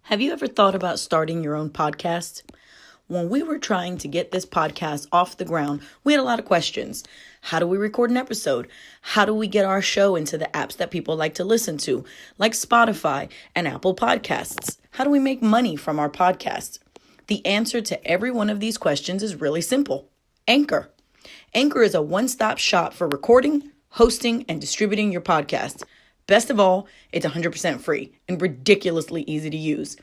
Have you ever thought about starting your own podcast? When we were trying to get this podcast off the ground, we had a lot of questions. How do we record an episode? How do we get our show into the apps that people like to listen to, like Spotify and Apple Podcasts? How do we make money from our podcast? The answer to every one of these questions is really simple. Anchor. Anchor is a one-stop shop for recording, hosting, and distributing your podcast. Best of all, it's 100% free and ridiculously easy to use.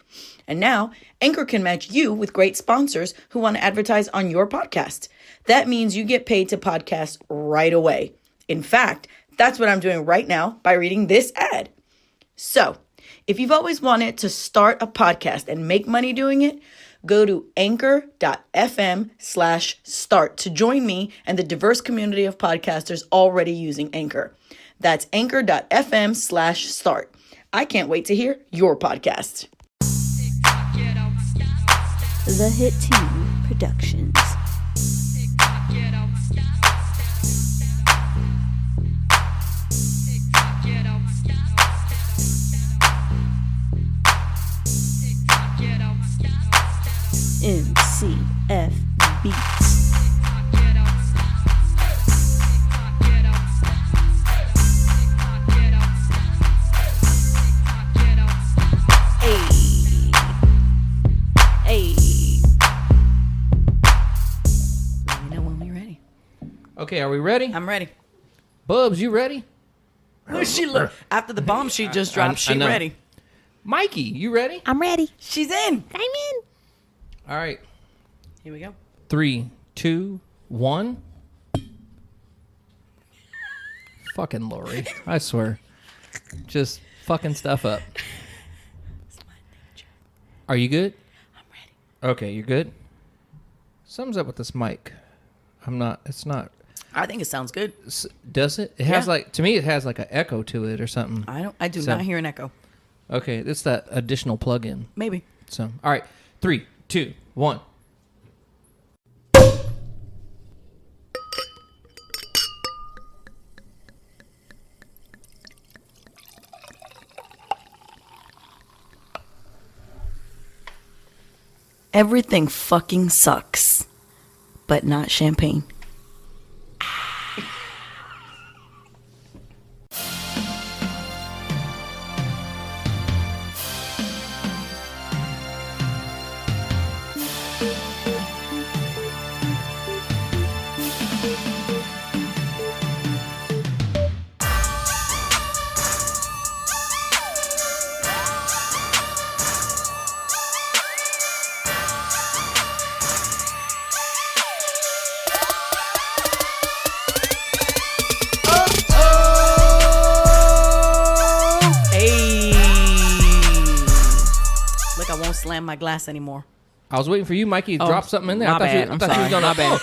And now, Anchor can match you with great sponsors who want to advertise on your podcast. That means you get paid to podcast right away. In fact, that's what I'm doing right now by reading this ad. So, if you've always wanted to start a podcast and make money doing it, go to anchor.fm/start to join me and the diverse community of podcasters already using Anchor. That's anchor.fm/start. I can't wait to hear your podcast. The Hit Team Productions. MCF Beats. Okay, are we ready? I'm ready. Bubs, you ready? She look after the bomb she just dropped. She ready. Mikey, you ready? I'm ready. She's in. I'm in. All right. Here we go. 3, 2, 1. Fucking Lori, I swear, just fucking stuff up. Are you good? I'm ready. Okay, you're good. Something's up with this mic. I'm not. It's not. I think it sounds good. Does it? It has to me. It has like an echo to it or something. I do not hear an echo. Okay, it's that additional plug-in. Maybe. So, all right, 3, 2, 1. Everything fucking sucks, but not champagne. Slam my glass anymore. I was waiting for you, Mikey, to drop something in there. My I thought bad. you I'm was sorry. going My to bad.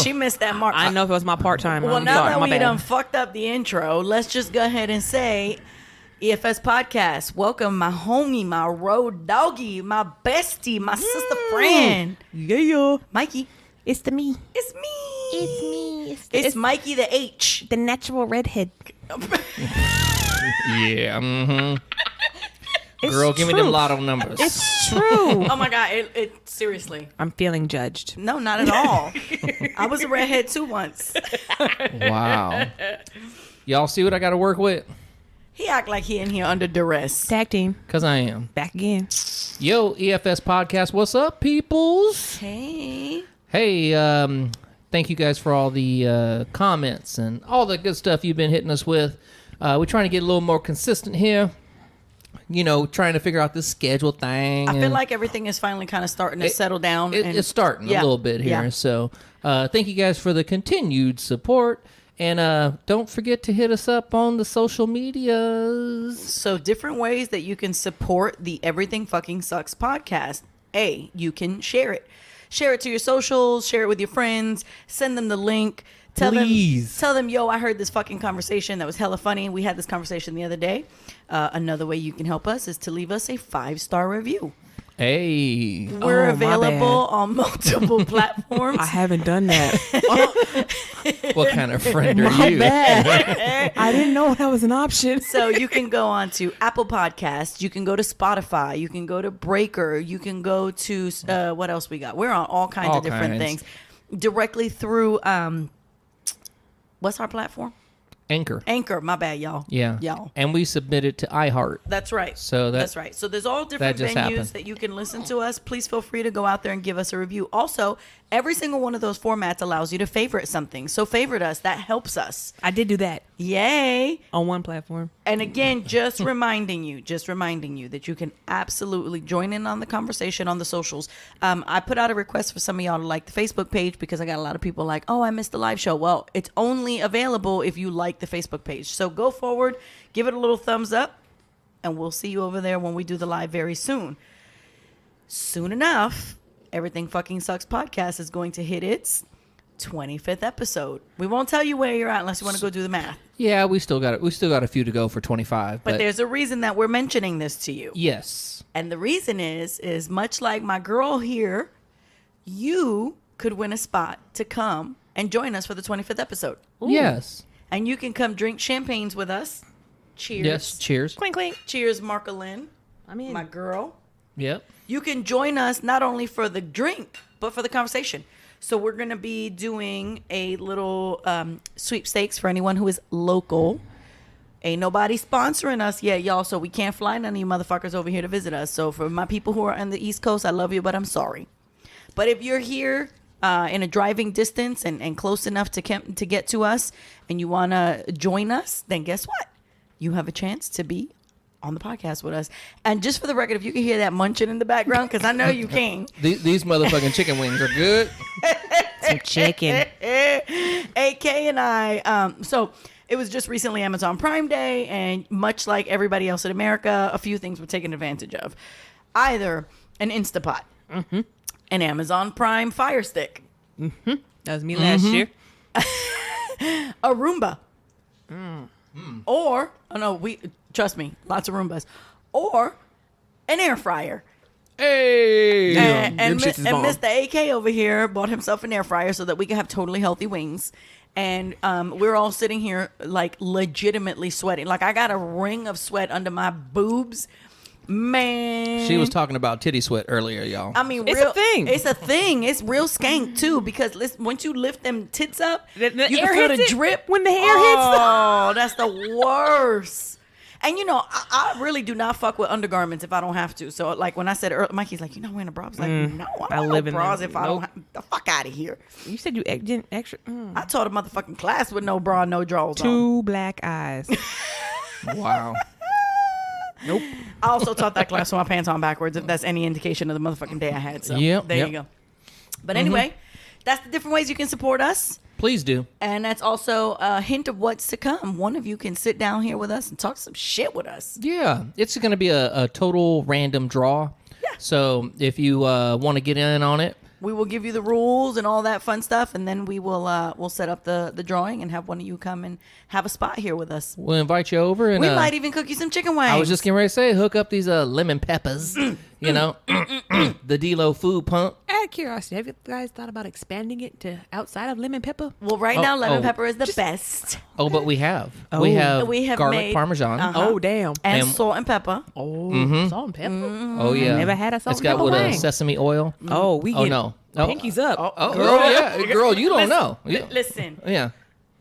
She missed that mark. I didn't know if it was my part-time. Well, I'm now sorry. that My we bad. done fucked up the intro, let's just go ahead and say, EFS Podcast, welcome my homie, my road doggy, my bestie, my sister friend. Yeah. Mikey. It's the me. It's me. It's me. It's Mikey the H. The natural redhead. Yeah. Mm-hmm. It's Girl, give me true. them lotto numbers. It's true. Oh my God, it seriously. I'm feeling judged. No, not at all. I was a redhead too once. Wow. Y'all see what I got to work with? He act like he in here under duress. Tag team. Because I am. Back again. Yo, EFS Podcast, what's up, peoples? Hey. Hey, thank you guys for all the comments and all the good stuff you've been hitting us with. We're trying to get a little more consistent here. You know, trying to figure out this schedule thing. I feel like everything is finally kind of starting to settle down. It's starting a little bit here. Yeah. So thank you guys for the continued support. And don't forget to hit us up on the social medias. So different ways that you can support the Everything Fucking Sucks podcast. A, you can share it. Share it to your socials. Share it with your friends. Send them the link. Tell them, yo, I heard this fucking conversation that was hella funny. We had this conversation the other day. Another way you can help us is to leave us a 5-star review. Hey. We're Oh, my available bad. on multiple platforms. I haven't done that. What kind of friend are My you? bad. I didn't know that was an option. So you can go on to Apple Podcasts. You can go to Spotify. You can go to Breaker. You can go to what else we got? We're on all kinds All of different kinds. things directly through. What's our platform? Anchor. My bad, y'all. Yeah. y'all. And we submitted to iHeart. That's right. So that's right. So there's all different just venues happened. that you can listen to us. Please feel free to go out there and give us a review. Also, every single one of those formats allows you to favorite something. So favorite us. That helps us. I did do that Yay. on one platform. And again, just reminding you that you can absolutely join in on the conversation on the socials. I put out a request for some of y'all to like the Facebook page because I got a lot of people like, oh, I missed the live show. Well, it's only available if you like the Facebook page. So go forward, give it a little thumbs up, and we'll see you over there when we do the live very soon. Soon enough, Everything Fucking Sucks podcast is going to hit its 25th episode. We won't tell you where you're at unless you want to go do the math. Yeah, we still got it. We still got a few to go for 25. But there's a reason that we're mentioning this to you. yes. And the reason is much like my girl here, you could win a spot to come and join us for the 25th episode. Yes. And you can come drink champagnes with us. Cheers. Yes. Cheers. Clink, clink. Cheers, Marka Lynn, I'm in. my girl. Yep. You can join us not only for the drink, but for the conversation. So we're going to be doing a little sweepstakes for anyone who is local. Ain't nobody sponsoring us yet, y'all, so we can't fly none of you motherfuckers over here to visit us. So for my people who are on the East Coast, I love you, but I'm sorry. But if you're here in a driving distance and close enough to get to us and you want to join us, then guess what? You have a chance to be on the podcast with us. And just for the record, if you can hear that munching in the background, because I know you can. These motherfucking chicken wings are good. Some chicken. AK and I, so it was just recently Amazon Prime Day, and much like everybody else in America, a few things were taken advantage of. Either an Instapot, an Amazon Prime Fire Stick, That was me last year. a Roomba, or, oh no, trust me, lots of Roombas, or an air fryer. Hey. And them shits is bomb. Mr. AK over here bought himself an air fryer so that we can have totally healthy wings. And we're all sitting here like legitimately sweating. Like I got a ring of sweat under my boobs. Man. She was talking about titty sweat earlier, y'all. I mean, It's a thing. It's a thing. It's real skank too because listen, once you lift them tits up, The you air can feel the hits it drip when the hair hits the- Oh, that's the worst. And you know, I really do not fuck with undergarments if I don't have to. So like when I said earlier, Mikey's like, "You not wearing a bra?" I was like, "No, I don't live wear in bras them. if I don't have the fuck out of here." You said you didn't extra. I taught a motherfucking class with no bra, no drawers on. 2 black eyes. Wow. Nope. I also taught that class with my pants on backwards, if that's any indication of the motherfucking day I had. So Yep, there yep. you go. But anyway, that's the different ways you can support us. Please do. And that's also a hint of what's to come. One of you can sit down here with us and talk some shit with us. Yeah. It's going to be a total random draw. Yeah. So if you want to get in on it, We will give you the rules and all that fun stuff, and then we will we'll set up the drawing and have one of you come and have a spot here with us. we'll invite you over. And We might even cook you some chicken wings. I was just getting ready to say, hook up these lemon peppers. You know, the D-Lo food pump. Out of curiosity, have you guys thought about expanding it to outside of lemon pepper? well, right now lemon oh. pepper is the best, Oh, but we have. Oh. We have garlic made parmesan. Oh, damn. and And- salt and pepper. Oh, salt and pepper. Oh, yeah. Never had a salt It's and got pepper with wing. sesame oil. Oh, we Oh, get no. Oh. pinkies up. Oh, girl, yeah. Girl, you don't know. Listen, Yeah.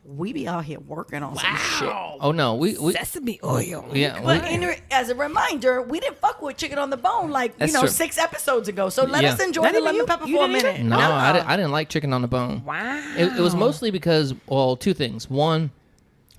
we be out here working on some shit. Oh, no. We Sesame oil. yeah. But as a reminder, we didn't fuck with chicken on the bone like That's true. 6 episodes ago. So let Yeah. us enjoy Not the even lemon you? pepper You for a didn't either? minute. No, Nuh-uh. I didn't like chicken on the bone. Wow. It was mostly because, well, two things. One,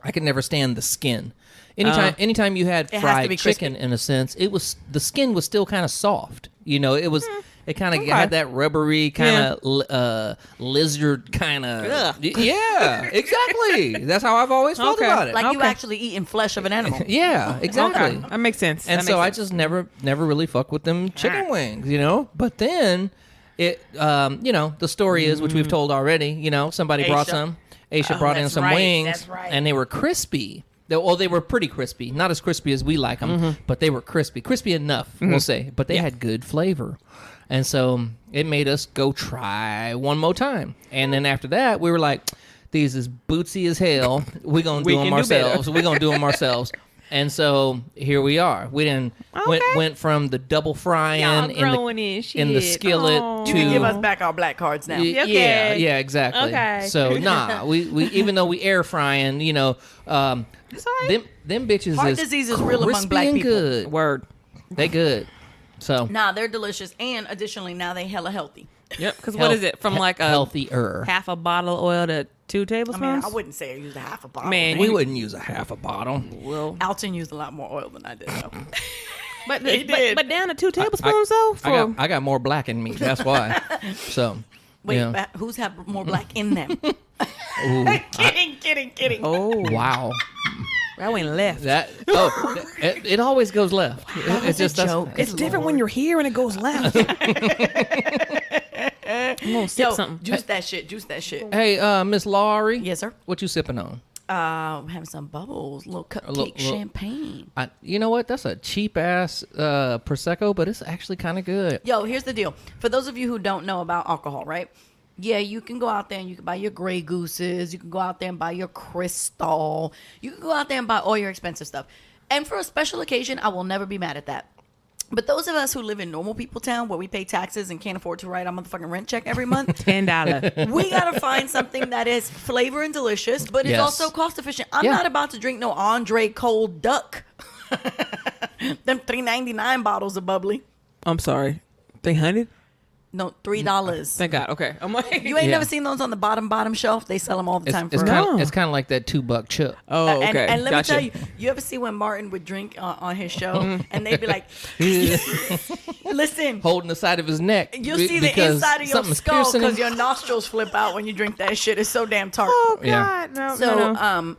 I could never stand the skin. Anytime you had It has to fried be crispy. chicken, in a sense, the skin was still kind of soft. You know, it was. It kind of Okay. had that rubbery kind of lizard kind of. Ugh. Yeah, exactly. That's how I've always felt Okay. about it. Like you Okay. actually eating flesh of an animal. Yeah, exactly. Okay. That makes sense. And That so I makes sense. just never really fuck with them chicken wings, you know. But then it, you know, the story is, which we've told already. You know, somebody brought Aisha. some. Aisha Oh, brought in that's some right, wings, that's right. and they were crispy. They were pretty crispy. Not as crispy as we like them, but they were crispy. Crispy enough, we'll say. But they had good flavor. And so it made us go try one more time. And then after that, we were like, these is bootsy as hell. We're going to do them ourselves. We're going to do them ourselves. And so here we are. We then went from the double frying in the skillet to... You can give us back our black cards now. Yeah, exactly. Okay. So, we even though we air frying, them bitches Heart is disease is real among crispy black and people. good. Word. They good. So Nah, they're delicious. And additionally, now they hella healthy. Yep. Because what is it? From like a healthier. half a bottle of oil to 2 I tablespoons? mean, I wouldn't say I used a half a bottle. Man, We wouldn't use a half a bottle. Well, Alton used a lot more oil than I did, though. but down to 2 tablespoons though. I got more black in me. That's why. So Wait, yeah. who's have more black in them? Ooh, Kidding. Oh, wow. that went left. It always goes left. It's just a joke. It's different when you're here and it goes left. I'm gonna sip something. Juice that shit. Hey, Miss Laurie. Yes, sir. What you sipping on? I'm having some bubbles, little cupcake champagne. You know what? That's a cheap ass prosecco, but it's actually kind of good. Yo, here's the deal. For those of you who don't know about alcohol, right? Yeah, you can go out there and you can buy your Grey Gooses. You can go out there and buy your Crystal. You can go out there and buy all your expensive stuff. And for a special occasion, I will never be mad at that. But those of us who live in normal people town where we pay taxes and can't afford to write our motherfucking rent check every month, $10. we gotta find something that is flavor and delicious, but is also cost efficient. I'm not about to drink no Andre Cold Duck. Them $3.99 bottles of bubbly. I'm sorry. 300? No, $3. Thank God. Okay. I'm like, You ain't never seen those on the bottom shelf? They sell them all the time It's for kind of like that $2 chip. oh, okay. And let gotcha. me tell you, you ever see when Martin would drink on his show and they'd be like, listen, Holding the side of his neck. you'll see the because inside of your something's skull piercing because him. your nostrils flip out when you drink that shit. It's so damn tart. Oh, God. Yeah. No, So,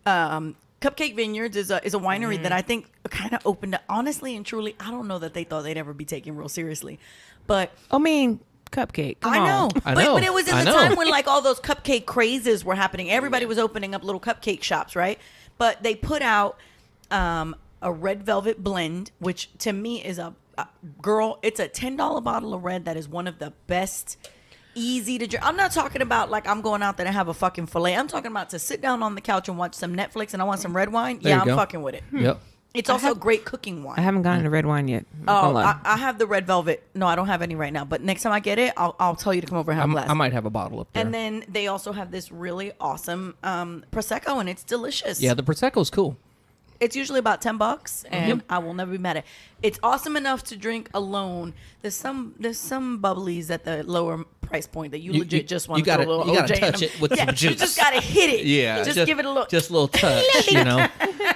no. Cupcake Vineyards is a winery that I think kind of opened up. Honestly and truly, I don't know that they thought they'd ever be taken real seriously. But I mean, cupcake. Come I know. on. I know. But it was in I the know. time when like all those cupcake crazes were happening. Everybody was opening up little cupcake shops, right? But they put out a red velvet blend, which to me is it's a $10 bottle of red that is one of the best, easy to drink. I'm not talking about like I'm going out there to have a fucking filet. I'm talking about to sit down on the couch and watch some Netflix and I want some red wine. There Yeah, you I'm go. fucking with it. Yep. It's also great cooking wine. I haven't gotten the red wine yet. Not gonna lie. I have the red velvet. No, I don't have any right now. But next time I get it, I'll tell you to come over and have a glass. I might have a bottle up there. And then they also have this really awesome prosecco, and it's delicious. Yeah, the prosecco's cool. It's usually about $10, and I will never be mad at it. It's awesome enough to drink alone. There's some bubblies at the lower price point that you legit just want to throw a little you gotta OJ in touch them. it with some You juice. just gotta hit it. Yeah, just give it a little. just a little touch, you know.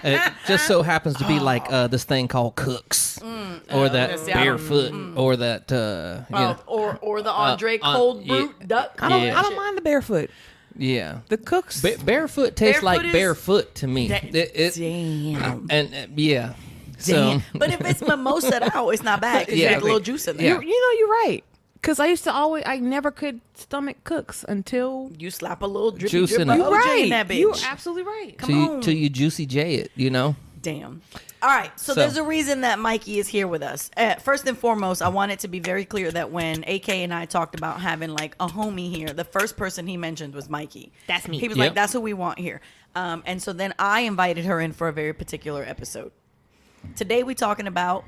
And it just so happens to be like this thing called Cooks, or that Barefoot, or that you know, or the Andre Cold Brute Duck. I don't mind the barefoot. yeah. The cooks. Barefoot tastes Barefoot like is- barefoot to me. Damn. And yeah. So Damn. But if it's mimosa out, it's not bad because Yeah, you get a I little mean, juice in there. yeah. You know, you're right. Because I used to I never could stomach cooks until. You slap a little drippy Juice drip in of it. OJ Right. in that bitch. You're absolutely right. till you juicy J it, you know. Damn. All right. So there's a reason that Mikey is here with us. First and foremost, I want it to be very clear that when AK and I talked about having like a homie here, the first person he mentioned was Mikey. That's me. He was Yep. like, that's who we want here. And so then I invited her in for a very particular episode. Today we talking about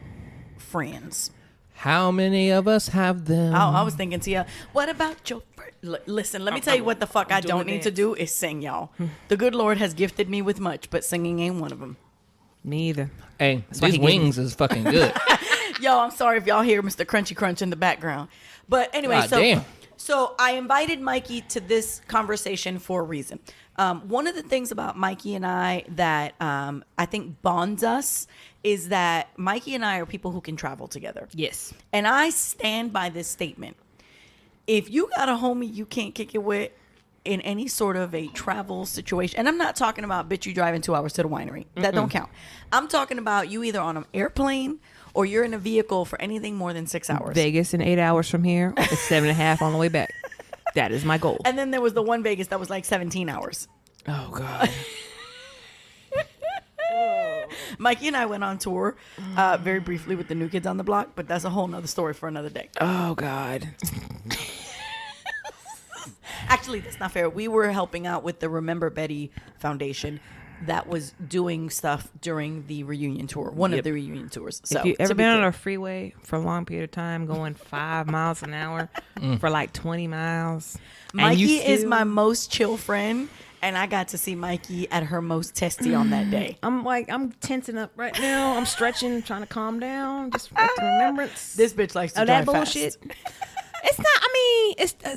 friends. How many of us have them? Oh, I was thinking to you, what about your listen, let me tell you what the fuck I don't need to do is sing, y'all. The good Lord has gifted me with much, but singing ain't one of them. Me either. Hey, why these he gave me- wings is fucking good. Yo, I'm sorry if y'all hear Mr. Crunchy Crunch in the background. But anyway, God damn. so I invited Mikey to this conversation for a reason. One of the things about Mikey and I that I think bonds us is that Mikey and I are people who can travel together. Yes. And I stand by this statement. If you got a homie you can't kick it with in any sort of a travel situation, and I'm not talking about, bitch, you driving 2 hours to the winery. That don't count. I'm talking about you either on an airplane or you're in a vehicle for anything more than 6 hours. Vegas in 8 hours from here. It's 7.5 on the way back. That is my goal. And then there was the one Vegas that was like 17 hours. Oh, God. Mikey and I went on tour very briefly with the New Kids on the Block, but that's a whole nother story for another day. Oh God. Actually, that's not fair. We were helping out with the Remember Betty Foundation that was doing stuff during the reunion tour, one of the reunion tours. So, If you ever to be been on clear. a freeway for a long period of time, going 5 miles an hour for like 20 miles, and you Mikey is still- my most chill friend, and I got to see Mikey at her most testy on that day. I'm tensing up right now. I'm stretching, trying to calm down, just for the remembrance. This bitch likes to Oh, that drive bullshit. fast. It's not. I mean,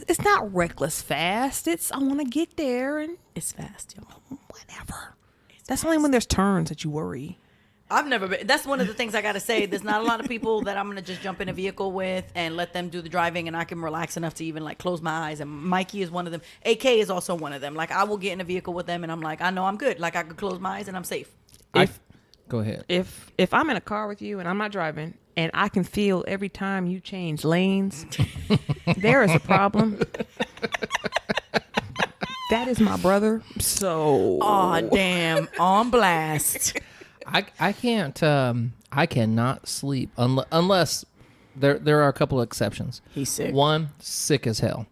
it's not reckless fast. It's I want to get there and It's fast, y'all. whatever. That's only when there's turns that you worry. I've never been. That's one of the things I got to say. There's not a lot of people that I'm going to just jump in a vehicle with and let them do the driving, and I can relax enough to even like close my eyes. And Mikey is one of them. AK is also one of them. Like I will get in a vehicle with them, and I'm like, I know I'm good. Like I could close my eyes and I'm safe. Go ahead. If I'm in a car with you and I'm not driving and I can feel every time you change lanes, there is a problem. That is my brother. So Oh damn! On blast. I can't. I cannot sleep unless there are a couple of exceptions. He's sick. One, sick as hell.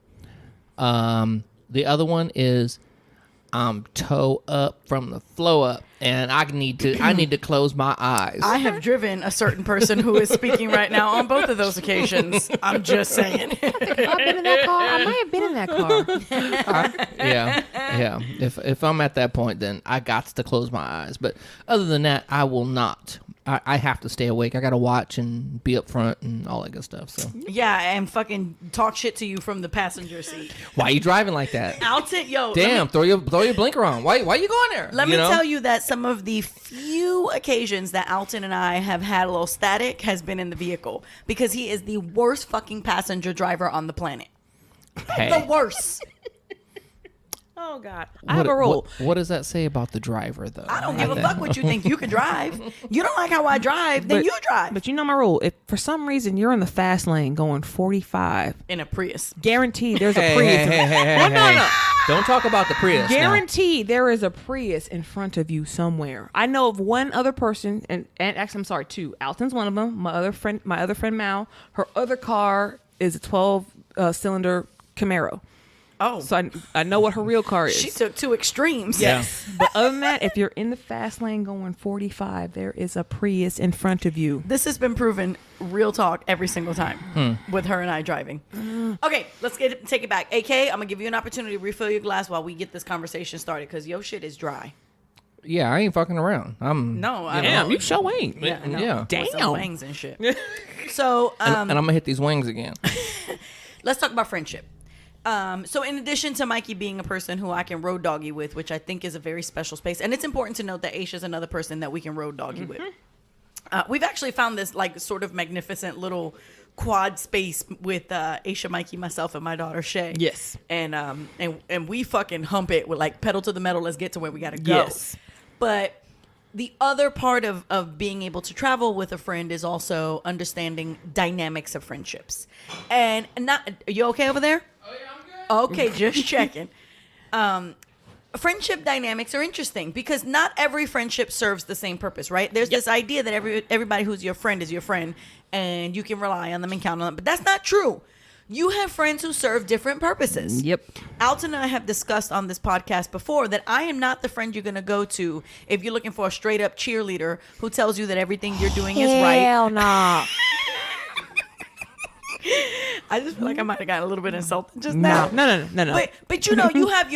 The other one is I'm toe up from the flow up, and I need to close my eyes. I have driven a certain person who is speaking right now on both of those occasions. I'm just saying. I've been in that car. I might have been in that car. Yeah. If I'm at that point, then I got to close my eyes. But other than that, I will not. I have to stay awake. I got to watch and be up front and all that good stuff. So Yeah, and fucking talk shit to you from the passenger seat. why are you driving like that? Alton, yo, Damn, throw your blinker on. Why you going there? Let me tell you that some of the few occasions that Alton and I have had a little static has been in the vehicle because he is the worst fucking passenger driver on the planet. Hey, The worst. Oh God. I have a rule. What does that say about the driver, though? I don't give a fuck what you think you can drive. You don't like how I drive, then you drive. But you know my rule. If for some reason you're in the fast lane going 45, In a Prius. guaranteed there's a Hey, Prius. hey. no. Don't talk about the Prius. now. Guaranteed there is a Prius in front of you somewhere. I know of one other person, and actually I'm sorry, two. Alton's one of them. My other friend Mal, her other car is a 12-cylinder Camaro. Oh. So I know what her real car is. She took two extremes. Yeah. But other than that, if you're in the fast lane going 45, there is a Prius in front of you. This has been proven real talk every single time with her and I driving. Okay, let's take it back. AK, I'm going to give you an opportunity to refill your glass while we get this conversation started because your shit is dry. Yeah, I ain't fucking around. No, I Damn, don't. you sure ain't. Yeah, I know. Yeah. With some Damn. wangs and shit. So, and I'm gonna hit these wings again. let's talk about friendship. So in addition to Mikey being a person who I can road doggy with, which I think is a very special space, and it's important to note that Aisha's another person that we can road doggy with. We've actually found this like sort of magnificent little quad space with Aisha, Mikey, myself, and my daughter Shay. Yes. And we fucking hump it with like pedal to the metal. Let's get to where we gotta go. Yes. But the other part of being able to travel with a friend is also understanding dynamics of friendships. And not, are you okay over there? Oh yeah, I'm good. Okay, just checking. Friendship dynamics are interesting because not every friendship serves the same purpose, right? There's this idea that everybody who's your friend is your friend and you can rely on them and count on them, but that's not true. You have friends who serve different purposes. Yep. Alton and I have discussed on this podcast before that I am not the friend you're going to go to if you're looking for a straight up cheerleader who tells you that everything you're doing is right. Hell nah. I just feel like I might have gotten a little bit insulted just now. No. But you know, you have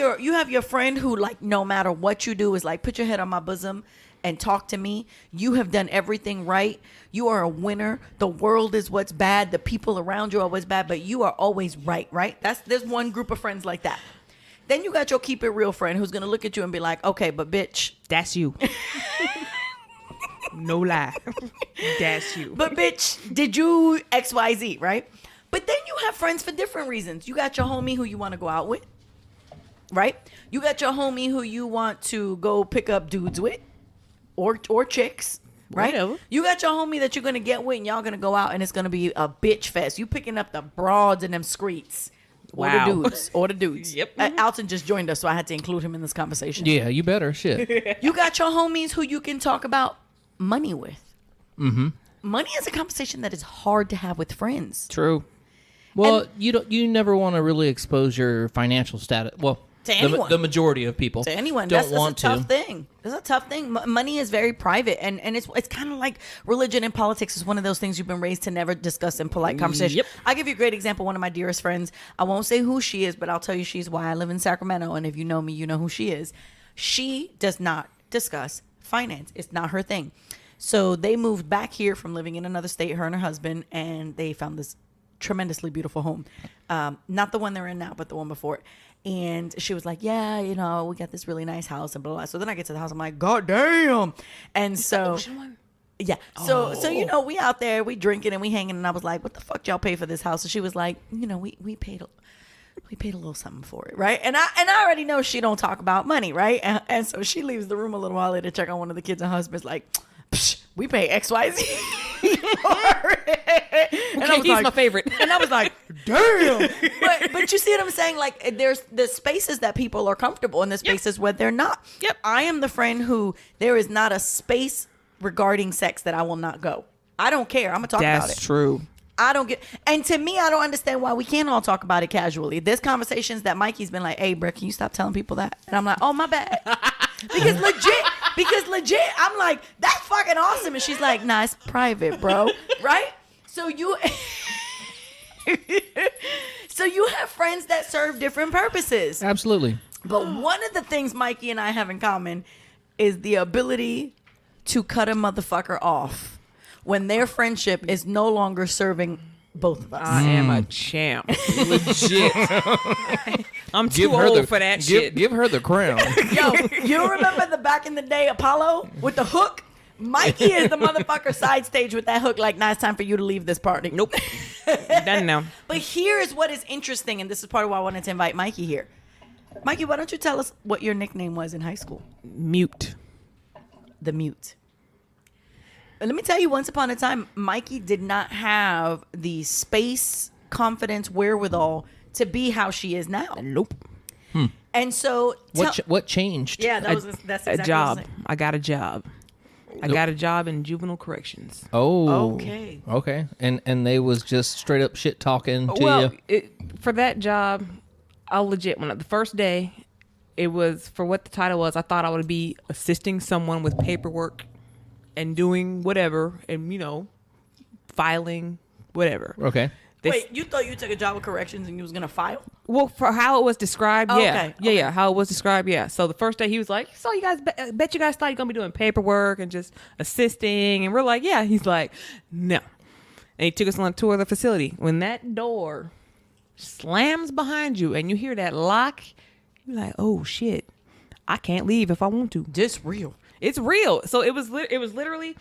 your friend who like no matter what you do is like put your head on my bosom and talk to me. You have done everything right. You are a winner. The world is what's bad. The people around you are what's bad, but you are always right, right? There's one group of friends like that. Then you got your keep it real friend who's going to look at you and be like, okay, but bitch. That's you. No lie. That's you. But bitch, did you XYZ, right? But then you have friends for different reasons. You got your homie who you want to go out with, right? You got your homie who you want to go pick up dudes with or chicks, right? Whatever. You got your homie that you're going to get with and y'all going to go out and it's going to be a bitch fest. You picking up the broads in them streets. Wow. Or the dudes. Yep. Alton just joined us, so I had to include him in this conversation. Yeah, you better. Shit. You got your homies who you can talk about money with. Mm-hmm. Money is a conversation that is hard to have with friends. True. Well, you never want to really expose your financial status. Well, To anyone. the majority of people To anyone. don't That's want a tough thing. It's a tough thing. Money is very private, and it's kind of like religion and politics is one of those things you've been raised to never discuss in polite conversation. Yep. I'll give you a great example. One of my dearest friends, I won't say who she is, but I'll tell you she's why I live in Sacramento, and if you know me, you know who she is. She does not discuss finance. It's not her thing. So they moved back here from living in another state, her and her husband, and they found this tremendously beautiful home. Not the one they're in now, but the one before it. And she was like, yeah, we got this really nice house and blah, blah. So then I get to the house. I'm like, God damn. And so, yeah. So, we out there, we drinking and we hanging. And I was like, what the fuck y'all pay for this house? And she was like, we paid a little something for it. Right. And I already know she don't talk about money. Right. And so she leaves the room a little while later to check on one of the kids and husband's like, we pay XYZ for it. And I was He's like, my favorite. And I was like, damn. But you see what I'm saying? Like, there's the spaces that people are comfortable and the spaces where they're not. Yep. I am the friend who there is not a space regarding sex that I will not go. I don't care. I'm going to talk about it. That's true. I don't get, and to me, I don't understand why we can't all talk about it casually. There's conversations that Mikey's been like, hey, bro, can you stop telling people that? And I'm like, oh, my bad. Because legit, I'm like, that's fucking awesome. And she's like, nah, it's private, bro. Right? So you have friends that serve different purposes. Absolutely. But one of the things Mikey and I have in common is the ability to cut a motherfucker off when their friendship is no longer serving both of us. I am a champ. Legit. I'm too old for that shit. Give her the crown. Yo, you remember the back in the day Apollo with the hook? Mikey is the motherfucker side stage with that hook like, nah, it's time for you to leave this party. Nope. Done now. But here is what is interesting, and this is part of why I wanted to invite Mikey here. Mikey, why don't you tell us what your nickname was in high school? Mute. The Mute. Let me tell you, once upon a time, Mikey did not have the space, confidence, wherewithal to be how she is now. Nope. And so, What changed? yeah, that's exactly A what I job. was saying. I got a job. I got a job in juvenile corrections. Oh. Okay. And they was just straight up shit talking to you. For that job, I'll legit, when the first day, it was, for what the title was, I thought I would be assisting someone with paperwork and doing whatever, and filing whatever. Okay. Wait, you thought you took a job of corrections and you was going to file? Well, for how it was described, yeah. Okay. Yeah, how it was described, yeah. So the first day he was like, so you guys, bet you guys thought you're going to be doing paperwork and just assisting. And we're like, yeah. He's like, no. And he took us on a tour of the facility. When that door slams behind you and you hear that lock, you're like, oh, shit. I can't leave if I want to. This real. It's real. So it was literally,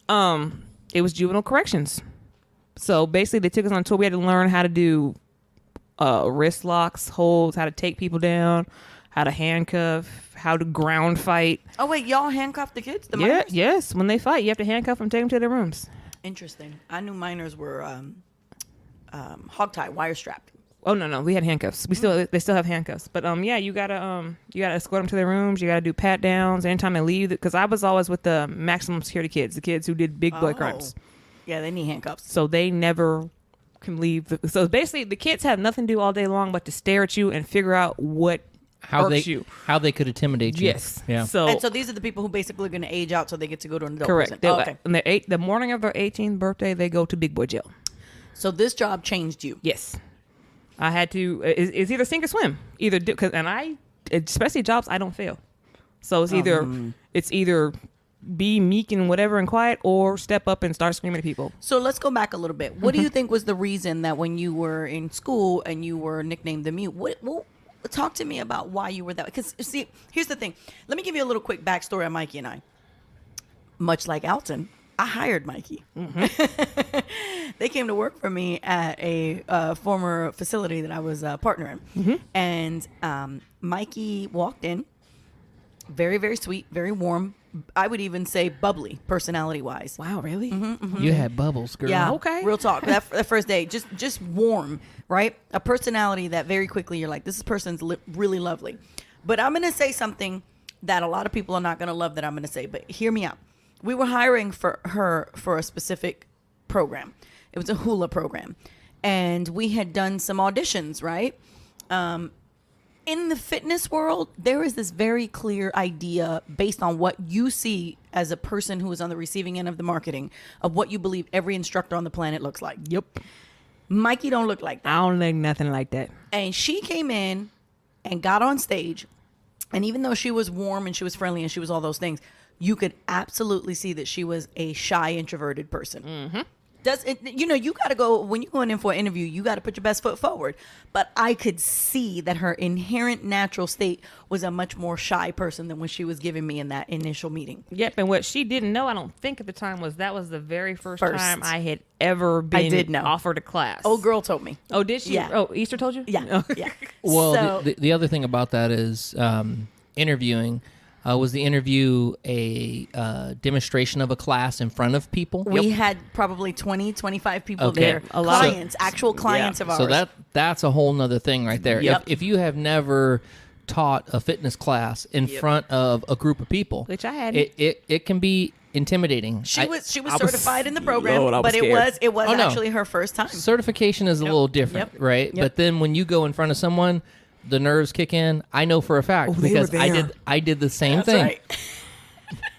it was juvenile corrections. So basically they took us on a tour. We had to learn how to do wrist locks, holds, how to take people down, how to handcuff, how to ground fight. Oh, wait, y'all handcuffed the kids? The minors? Yes. When they fight, you have to handcuff them, take them to their rooms. Interesting. I knew minors were hogtie, wire strapped. Oh no, we had handcuffs. They still have handcuffs. But you gotta escort them to their rooms. You gotta do pat downs anytime they leave. Because I was always with the maximum security kids, the kids who did big boy crimes. Yeah, they need handcuffs. So they never can leave. So basically, the kids have nothing to do all day long but to stare at you and figure out what How irks you. How they could intimidate you. Yes. Yeah. And so these are the people who basically are going to age out so they get to go to an adult Correct. prison. Okay. And the morning of their 18th birthday, they go to big boy jail. So this job changed you. Yes. I had to. It's either sink or swim. Especially jobs I don't fail. So it's either be meek and whatever and quiet, or step up and start screaming at people. So let's go back a little bit. What do you think was the reason that when you were in school and you were nicknamed the Mute, talk to me about why you were that? Because see, here's the thing. Let me give you a little quick backstory on Mikey and I. Much like Alton, I hired Mikey. They came to work for me at a former facility that I was a partner in. And Mikey walked in, very, very sweet, very warm. I would even say bubbly, personality-wise. Wow, really? You had bubbles, girl. Yeah, Okay. Real talk. That first day, just warm, right? A personality that very quickly you're like, this person's really lovely. But I'm going to say something that a lot of people are not going to love that I'm going to say, but hear me out. we were hiring for her for a specific program. It was a hula program. And we had done some auditions, right? In the fitness world, there is this very clear idea based on what you see as a person who is on the receiving end of the marketing of what you believe every instructor on the planet looks like. Yep. Mikey don't look like that. I don't like nothing like that. And she came in and got on stage. And even though she was warm and she was friendly and she was all those things, you could absolutely see that she was a shy, introverted person. Mm-hmm. Does it, you got to go, when you're going in for an interview, you got to put your best foot forward. But I could see that her inherent natural state was a much more shy person than when she was giving me in that initial meeting. Yep, and what she didn't know, I don't think at the time, was that was the very first time I had ever been offered a class. Old girl told me. Oh, did she? Yeah. Oh, Easter told you? Yeah, yeah. Well, So- the other thing about that is interviewing. Was the interview a demonstration of a class in front of people? We had probably 20, 25 people Okay. there. A lot. Clients, actual clients of ours. So that's a whole nother thing right there. Yep. If you have never taught a fitness class in front of a group of people, Which I had. it can be intimidating. She was certified in the program, Lord, I was but scared. it was Oh, no. actually her first time. Certification is a little different, Yep. right? Yep. But then when you go in front of someone, the nerves kick in. I know for a fact they because were I there. did the same That's thing. right.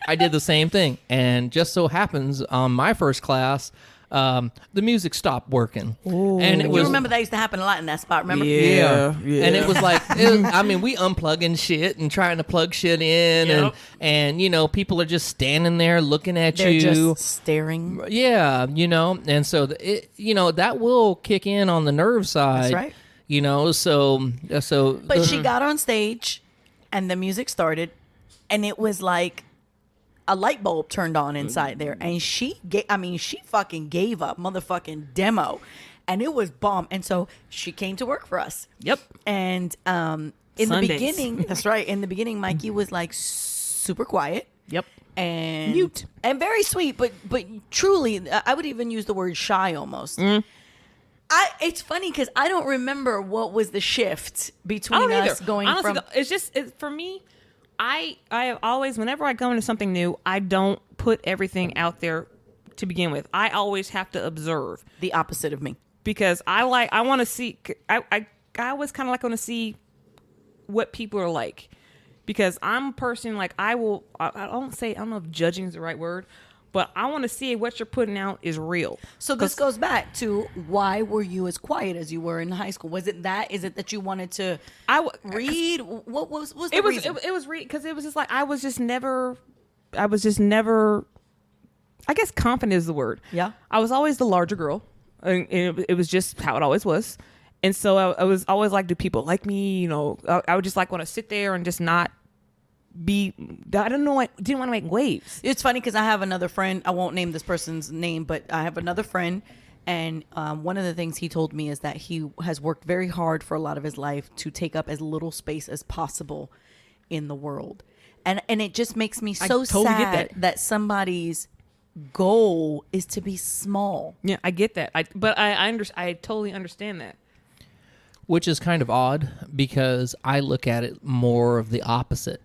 I did the same thing, and just so happens on my first class, the music stopped working, and it was. You remember that used to happen a lot in that spot, remember? Yeah. And it was like, we unplugging shit and trying to plug shit in, Yep. and people are just standing there looking at They're you. just staring. Yeah, and so that will kick in on the nerve side. That's right. So. But she got on stage, and the music started, and it was like a light bulb turned on inside there, and she fucking gave up motherfucking demo, and it was bomb. And so she came to work for us. Yep. And in Sundays. the beginning, that's right. In the beginning, Mikey was like super quiet. Yep. And Mute. and very sweet, but truly, I would even use the word shy almost. It's funny because I don't remember what was the shift I between don't us either. going Honestly, from. it's just for me. I have always, whenever I go into something new, I don't put everything out there to begin with. I always have to observe The opposite of me. because I want to see. I always kind of like want to see what people are like because I'm a person like I don't know if judging is the right word, but I want to see if what you're putting out is real. So this goes back to why were you as quiet as you were in high school? Was it that? Is it that you wanted to read? What was the reason? It was because it was just like I was just never. I guess confident is the word. Yeah. I was always the larger girl, and it was just how it always was. And so I was always like, do people like me? I would just like want to sit there and just not be. I don't know. I didn't want to make waves. It's funny because I have another friend. I won't name this person's name, but I have another friend. And one of the things he told me is that he has worked very hard for a lot of his life to take up as little space as possible in the world. And it just makes me so totally get sad that somebody's goal is to be small. Yeah, I get that. I totally understand that. Which is kind of odd because I look at it more of the opposite.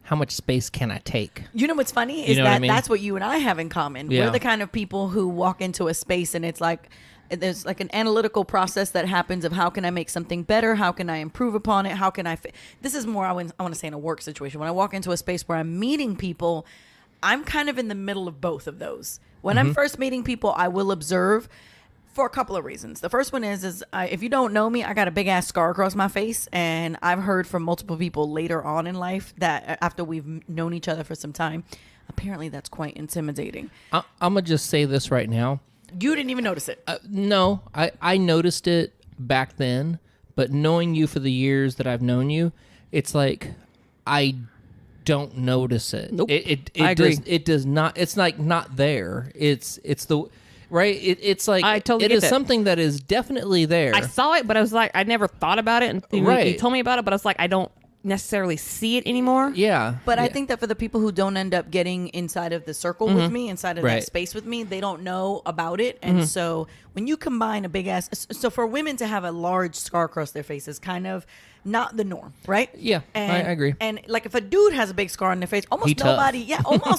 How much space can I take? You know what's funny is know what that I mean? that's what you and I have in common. Yeah. We're the kind of people who walk into a space and it's like there's like an analytical process that happens of how can I make something better? How can I improve upon it? How can I this is more I want to say in a work situation. When I walk into a space where I'm meeting people, I'm kind of in the middle of both of those. When I'm first meeting people, I will observe for a couple of reasons. The first one is if you don't know me, I got a big ass scar across my face, and I've heard from multiple people later on in life that after we've known each other for some time, apparently that's quite intimidating. I'm gonna just say this right now. You didn't even notice it. No, I noticed it back then, but knowing you for the years that I've known you, it's like I don't notice it. Nope. It I agree. It does not. It's like not there. It's the right. It's like I totally it get is that. something that is definitely there. I saw it, but I was like, I never thought about it. And you Right. told me about it, but I was like, I don't necessarily see it anymore. Yeah, But I yeah. think that for the people who don't end up getting inside of the circle with me, inside of Right. that space with me, they don't know about it. And so when you combine a big ass, so for women to have a large scar across their face is kind of not the norm, right? Yeah, I agree. And like if a dude has a big scar on their face, almost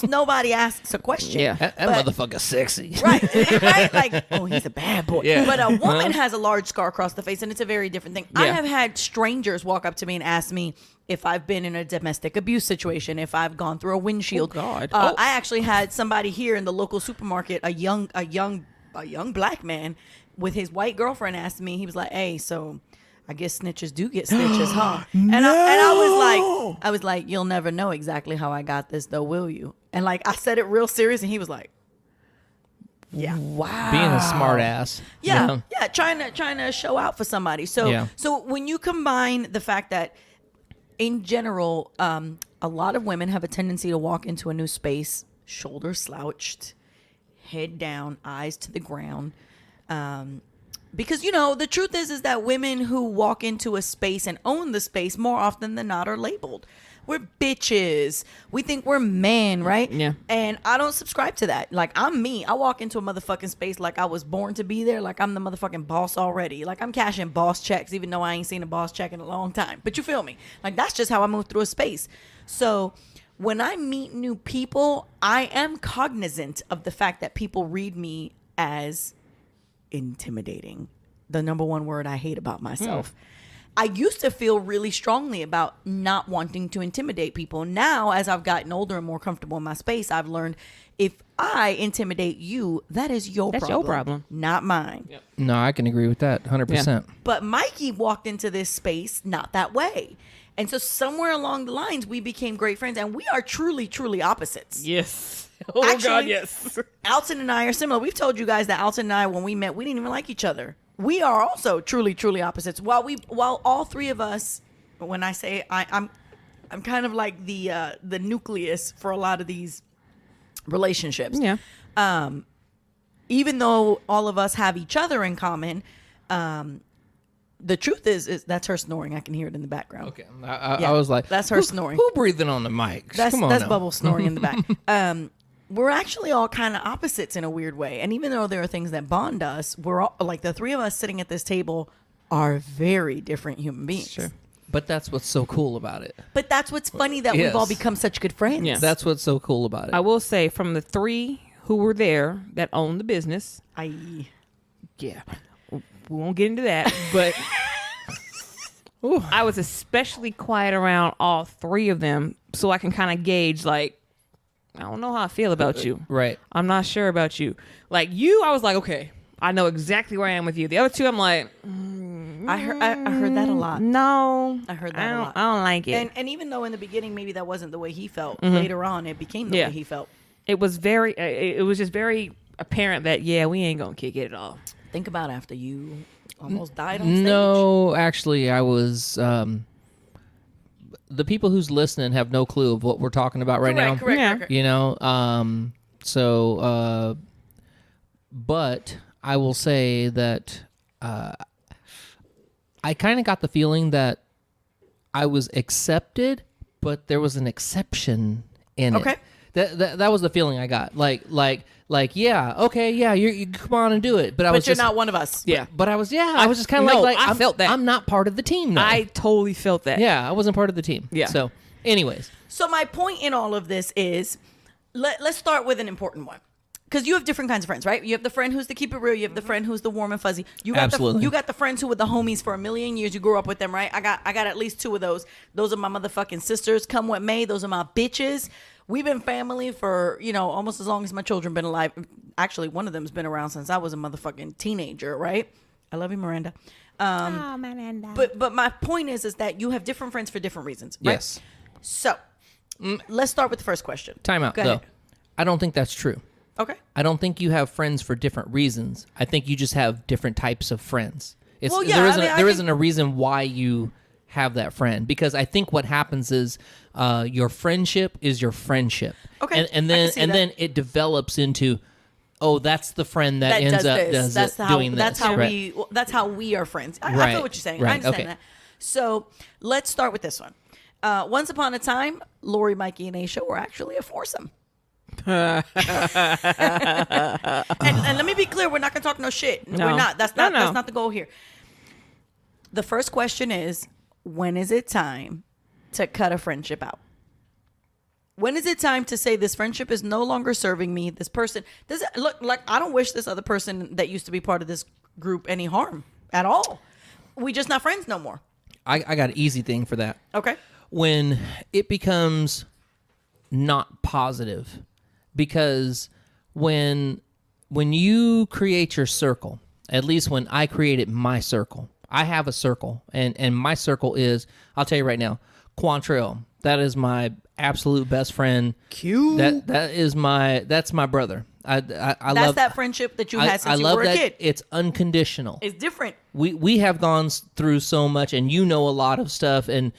nobody asks a question. Yeah. That motherfucker's sexy. Right, right. Like, oh, he's a bad boy. Yeah. But a woman has a large scar across the face, and it's a very different thing. I Yeah. have had strangers walk up to me and ask me if I've been in a domestic abuse situation, if I've gone through a windshield. Oh, God. I actually had somebody here in the local supermarket, a young black man with his white girlfriend asked me. He was like, "Hey, so I guess snitches do get stitches, huh?" And I was like, "You'll never know exactly how I got this, though, will you?" And like I said it real serious, and he was like, "Yeah, Wow. Being a smart ass. yeah, trying to show out for somebody." So Yeah. so when you combine the fact that in general, a lot of women have a tendency to walk into a new space, shoulders slouched, head down, eyes to the ground. Because, the truth is that women who walk into a space and own the space more often than not are labeled. We're bitches. We think we're men, right? Yeah. And I don't subscribe to that. Like, I'm me. I walk into a motherfucking space like I was born to be there. Like, I'm the motherfucking boss already. Like, I'm cashing boss checks, even though I ain't seen a boss check in a long time. But you feel me? Like, that's just how I move through a space. So when I meet new people, I am cognizant of the fact that people read me as intimidating. The number one word I hate about myself. I used to feel really strongly about not wanting to intimidate people. Now, as I've gotten older and more comfortable in my space, I've learned if I intimidate you, that is your That's problem. your problem. Not mine. Yep. No, I can agree with that 100%. But Mikey walked into this space not that way. And so somewhere along the lines, we became great friends. And we are truly, truly opposites. Yes. Oh, Actually, God, yes. Alton and I are similar. We've told you guys that Alton and I, when we met, we didn't even like each other. We are also truly, truly opposites. While all three of us, when I say I'm kind of like the nucleus for a lot of these relationships. Yeah. Even though all of us have each other in common, the truth is that's her snoring. I can hear it in the background. Okay. I was like, that's her snoring. Who breathing on the mic? That's Come on now. Bubble snoring in the back. We're actually all kind of opposites in a weird way. And even though there are things that bond us, we're all like the three of us sitting at this table are very different human beings. Sure. But that's what's so cool about it. But that's what's funny that Yes. we've all become such good friends. Yeah. That's what's so cool about it. I will say, from the three who were there that owned the business, yeah, we won't get into that, but I was especially quiet around all three of them so I can kind of gauge, like, I don't know how I feel about you. Right. I'm not sure about you. Like you, I was like, okay, I know exactly where I am with you. The other two, I'm like, I heard that a lot. no. I heard that a lot. I don't like it. And even though in the beginning maybe that wasn't the way he felt, later on it became the way he felt. It was just very apparent that, yeah, we ain't going to kick it at all. Think about after you almost died on stage. No, actually, I was. The people who's listening have no clue of what we're talking about right now. Correct. You know, but I will say that I kind of got the feeling that I was accepted, but there was an exception in Okay. it. That was the feeling I got. Like, yeah, okay, yeah, you come on and do it. But I was But you're just not one of us. Yeah. But I was just kind of No, like I I'm, felt that. I'm not part of the team now. I totally felt that. Yeah, I wasn't part of the team. Yeah. So, anyways, So my point in all of this is, let's start with an important one. Because you have different kinds of friends, right? You have the friend who's the keep it real. You have the friend who's the warm and fuzzy. You got Absolutely. You got the friends who were the homies for a million years. You grew up with them, right? I got at least two of those. Those are my motherfucking sisters. Come what may. Those are my bitches. We've been family for, almost as long as my children been alive. Actually, one of them's been around since I was a motherfucking teenager, right? I love you, Miranda. Oh, Miranda. But my point is that you have different friends for different reasons, right? yes. So, let's start with the first question. Time out, Go though. ahead. I don't think that's true. Okay. I don't think you have friends for different reasons. I think you just have different types of friends. Well, yeah, there I isn't, mean, I there think- isn't a reason why you have that friend, because I think what happens is your friendship is your friendship. Okay, I And can see that. then it develops into, oh, that's the friend that ends does up this. doing this. That's how right? that's how we are friends. I Right. feel what you're saying. Right. I understand Okay. that. So let's start with this one. Once upon a time, Lori, Mikey, and Aisha were actually a foursome. and let me be clear, we're not gonna talk no shit. No. We're not. That's No, not. no. That's not the goal here. The first question is, when is it time to cut a friendship out? When is it time to say this friendship is no longer serving me? This person doesn't look like, I don't wish this other person that used to be part of this group any harm at all. We just not friends no more. I got an easy thing for that. Okay. When it becomes not positive, because when you create your circle, at least when I created my circle, I have a circle, and my circle is, I'll tell you right now, Quantrell. That is my absolute best friend. Cute. That's my brother. I That's love that friendship that you had since I you love were a that kid. it's unconditional. It's different. We have gone through so much, and you know a lot of stuff, and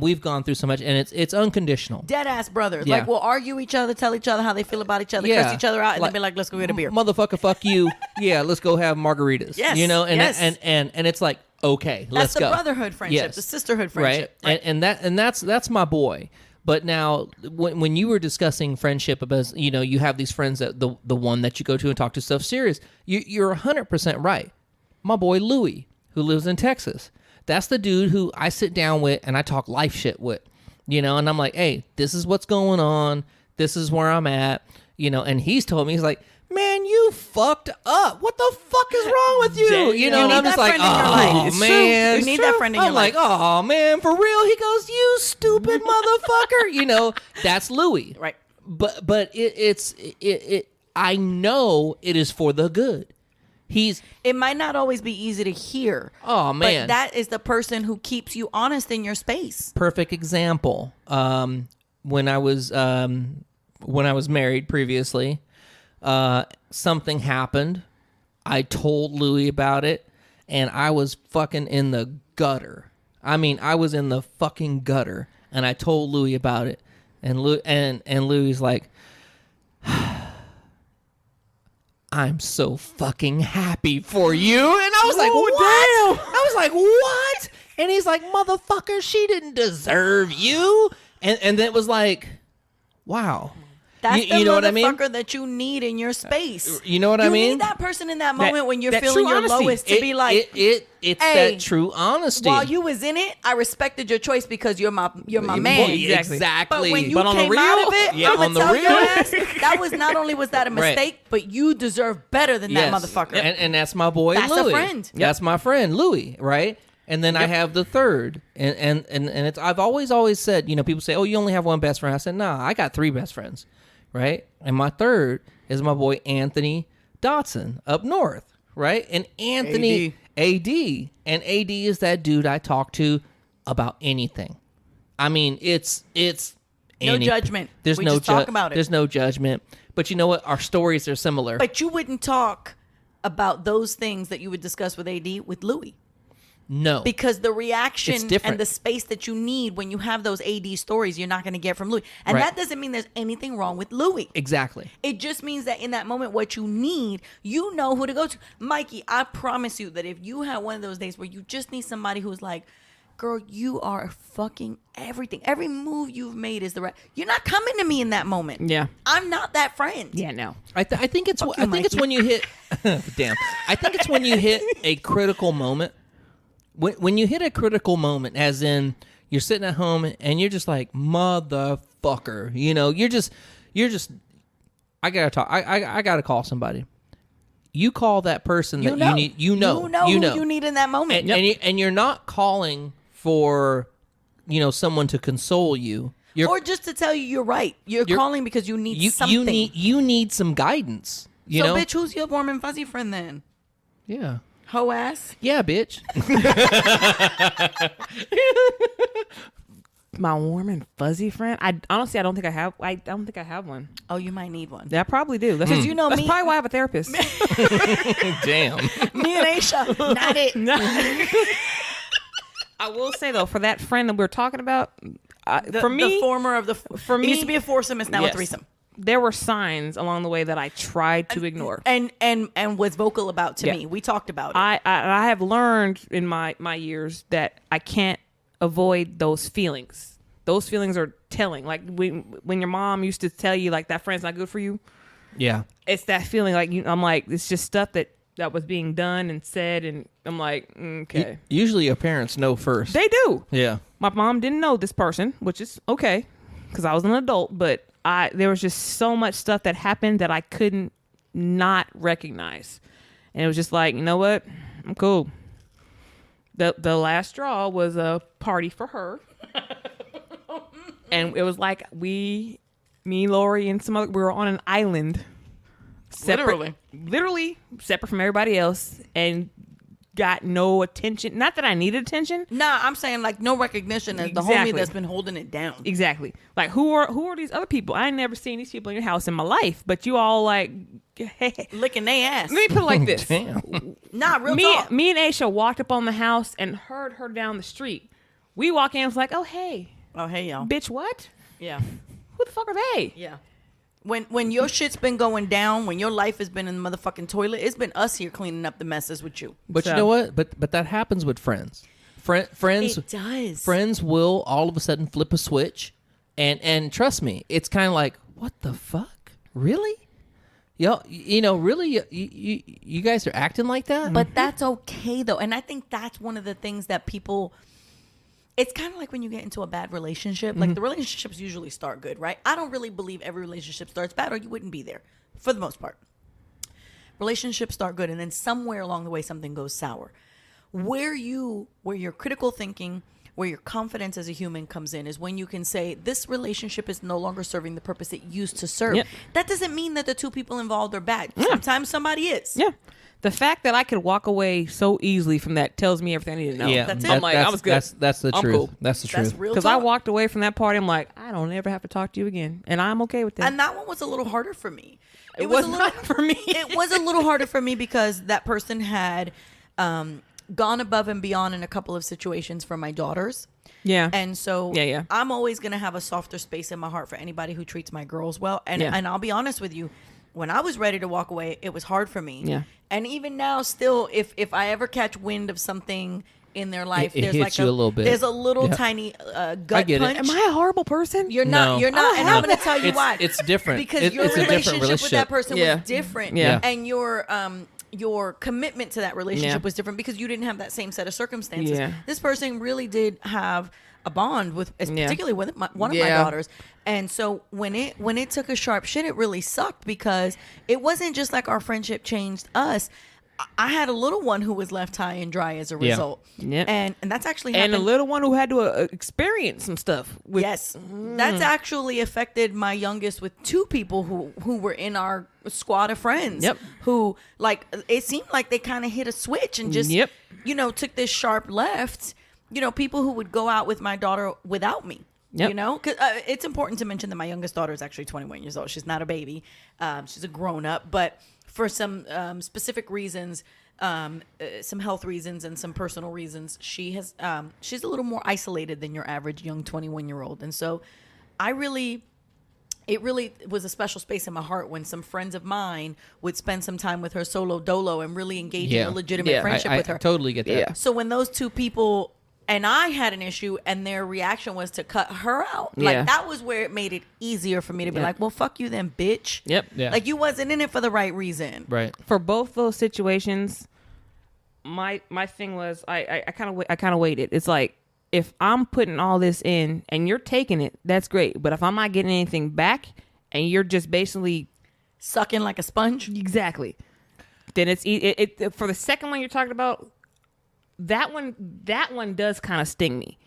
we've gone through so much, and it's unconditional. Dead ass brothers. Yeah. Like, we'll argue each other, tell each other how they feel about each other, Yeah. curse each other out, and Like, then be like, let's go get a beer. Motherfucker, fuck you. Yeah, let's go have margaritas. Yes, You know, and yes. and it's like, okay, let's That's the go. brotherhood friendship, Yes. the sisterhood friendship. Right. And that's my boy. But now, when you were discussing friendship, about, you know, you have these friends that the one that you go to and talk to stuff serious. You're 100% right. My boy Louie, who lives in Texas, that's the dude who I sit down with and I talk life shit with, you know. And I'm like, hey, this is what's going on. This is where I'm at, you know. And he's told me, he's like, man, you fucked up. What the fuck is wrong with you? You know, and need I'm just that like, friend in your life. oh It's man, true. You need that friend in I'm your like, life. oh man, for real? He goes, you stupid motherfucker. You know, that's Louis. Right. But it's I know it is for the good. It might not always be easy to hear. Oh, man. But that is the person who keeps you honest in your space. Perfect example. When I was married previously, something happened. I told Louis about it, and I was fucking in the gutter. I mean, I was in the fucking gutter, and I told Louis about it, and Louis's like, I'm so fucking happy for you. And I was like, what? Damn. I was like, what? And he's like, motherfucker, she didn't deserve you. And then it was like, wow. That's the you know what I mean? motherfucker that you need in your space. You know what I mean? You need that person in that moment when you're that feeling true your honesty. lowest to be like, it's hey, that true honesty. while you was in it, I respected your choice because you're my man. Well, exactly. But when you But on the came real, out of it, yeah, I'm on gonna the tell your real. ass that was not only was that a Right. mistake, but you deserve better than that motherfucker. And that's my boy That's a Louis. friend. That's my friend Louis, right? And then I have the third, and it's I've always said, you know, people say, oh, you only have one best friend. I said, nah, I got 3 best friends, right? And my third is my boy Anthony Dotson up north, right? And Anthony AD is that dude I talk to about anything. I mean, it's No judgment. There's We no just talk about it. There's no judgment. But you know what? Our stories are similar. But you wouldn't talk about those things that you would discuss with AD with Louis. No. Because the reaction It's different. and the space that you need when you have those AD stories, you're not going to get from Louis. And Right. that doesn't mean there's anything wrong with Louis. Exactly. It just means that in that moment, what you need, you know who to go to. Mikey, I promise you that if you have one of those days where you just need somebody who's like, girl, you are fucking everything. Every move you've made is the right. You're not coming to me in that moment. Yeah. I'm not that friend. Yeah, no. I think it's Fuck I you, think it's Mikey. when you hit damn. I think it's when you hit a critical moment. When you hit a critical moment, as in you're sitting at home and you're just like, motherfucker, you know, you're just I gotta talk. I gotta call somebody. You call that person that you need. You know who you need in that moment. and you're not calling for, you know, someone to console you. Or just to tell you you're right. You're calling because you need something. You need some guidance. You so, know, bitch, who's your warm and fuzzy friend then? yeah. Hoe ass? Yeah, bitch. My warm and fuzzy friend. I honestly, I don't think I have. I don't think I have one. Oh, you might need one. Yeah, I probably do. That's Because you know that's me. probably why I have a therapist. Damn. Me and Aisha, not it. I will say though, for that friend that we're talking about, The, for me, the former of the. for it used me- to be a foursome. It's now yes. a threesome. there were signs along the way that I tried to ignore. And was vocal about to Yeah. me. We talked about it. I have learned in my years that I can't avoid those feelings. Those feelings are telling. Like when your mom used to tell you like that friend's not good for you. Yeah. It's that feeling like I'm like it's just stuff that that was being done and said, and I'm like, okay. Usually your parents know first. They do. Yeah. My mom didn't know this person, which is okay, because I was an adult, but there was just so much stuff that happened that I couldn't not recognize. And it was just like, you know what? I'm cool. The last straw was a party for her. And it was like me, Lori, and some other, we were on an island. Literally separate from everybody else, and got no attention. Not that I needed attention. Nah, I'm saying like no recognition as the homie that's been holding it down. Exactly. Like who are these other people? I ain't never seen these people in your house in my life, but you all like hey. Licking their ass. Let me put it like this. Damn. Nah, real talk. Me and Aisha walked up on the house and heard her down the street. We walk in and was like, oh hey. Oh hey y'all. Bitch, what? Yeah. Who the fuck are they? Yeah. When your shit's been going down, when your life has been in the motherfucking toilet, it's been us here cleaning up the messes with you. But So- you know what? But that happens with friends. Friends. It does. Friends will all of a sudden flip a switch, and trust me, it's kind of like, what the fuck? Really? Y'all, really, you guys are acting like that? But that's okay though, and I think that's one of the things that people. It's kind of like when you get into a bad relationship. Like the relationships usually start good, right? I don't really believe every relationship starts bad, or you wouldn't be there, for the most part. Relationships start good, and then somewhere along the way something goes sour. Where your critical thinking, where your confidence as a human comes in, is when you can say this relationship is no longer serving the purpose it used to serve. Yep. That doesn't mean that the two people involved are bad. Sometimes somebody is. Yeah. The fact that I could walk away so easily from that tells me everything I need to know. yeah, That's it. I'm like, I was good. That's the I'm truth. cool. That's the That's truth. real Because I talk. walked away from that party, I'm like, I don't ever have to talk to you again. And I'm okay with that. And that one was a little harder for me. It was not for me. It was a little harder for me because that person had gone above and beyond in a couple of situations for my daughters. Yeah. And so Yeah. I'm always going to have a softer space in my heart for anybody who treats my girls well. And Yeah. and I'll be honest with you, when I was ready to walk away, it was hard for me. Yeah. And even now, still, if I ever catch wind of something in their life, It there's hits like you a little bit. There's a little Yeah. tiny I gut get it. punch. Am I a horrible person? You're not. No. You're not. And I'm going to tell you It's- why. it's different. Because It- your it's a different relationship with that relationship. person Yeah. was different. Yeah. And your commitment to that relationship Yeah. was different because you didn't have that same set of circumstances. Yeah. This person really did have a bond with, particularly with one of my Yeah. daughters. And so when it took a sharp shit, it really sucked because it wasn't just like our friendship changed us. I had a little one who was left high and dry as a Yeah. result. Yep. And that's actually And happened. a little one who had to experience some stuff. With, Yes, that's actually affected my youngest with two people who were in our squad of friends. Yep. Who, like, it seemed like they kind of hit a switch and just, Yep. took this sharp left. People who would go out with my daughter without me. Yep. Because it's important to mention that my youngest daughter is actually 21 years old. She's not a baby. She's a grown up, but for some specific reasons, some health reasons and some personal reasons, she's a little more isolated than your average young 21-year-old. And so it really was a special space in my heart when some friends of mine would spend some time with her solo dolo and really engage in a legitimate friendship with her. I totally get that. Yeah. So when those two people and I had an issue and their reaction was to cut her out, Yeah. like that was where it made it easier for me to be Yeah. like, well, fuck you then, bitch. Yep. Yeah. Like you wasn't in it for the right reason. Right. For both those situations, my thing was I kind of waited. It's like, if I'm putting all this in and you're taking it, that's great. But if I'm not getting anything back and you're just basically Sucking like a sponge. exactly, then it for the second one you're talking about, that one does kind of sting me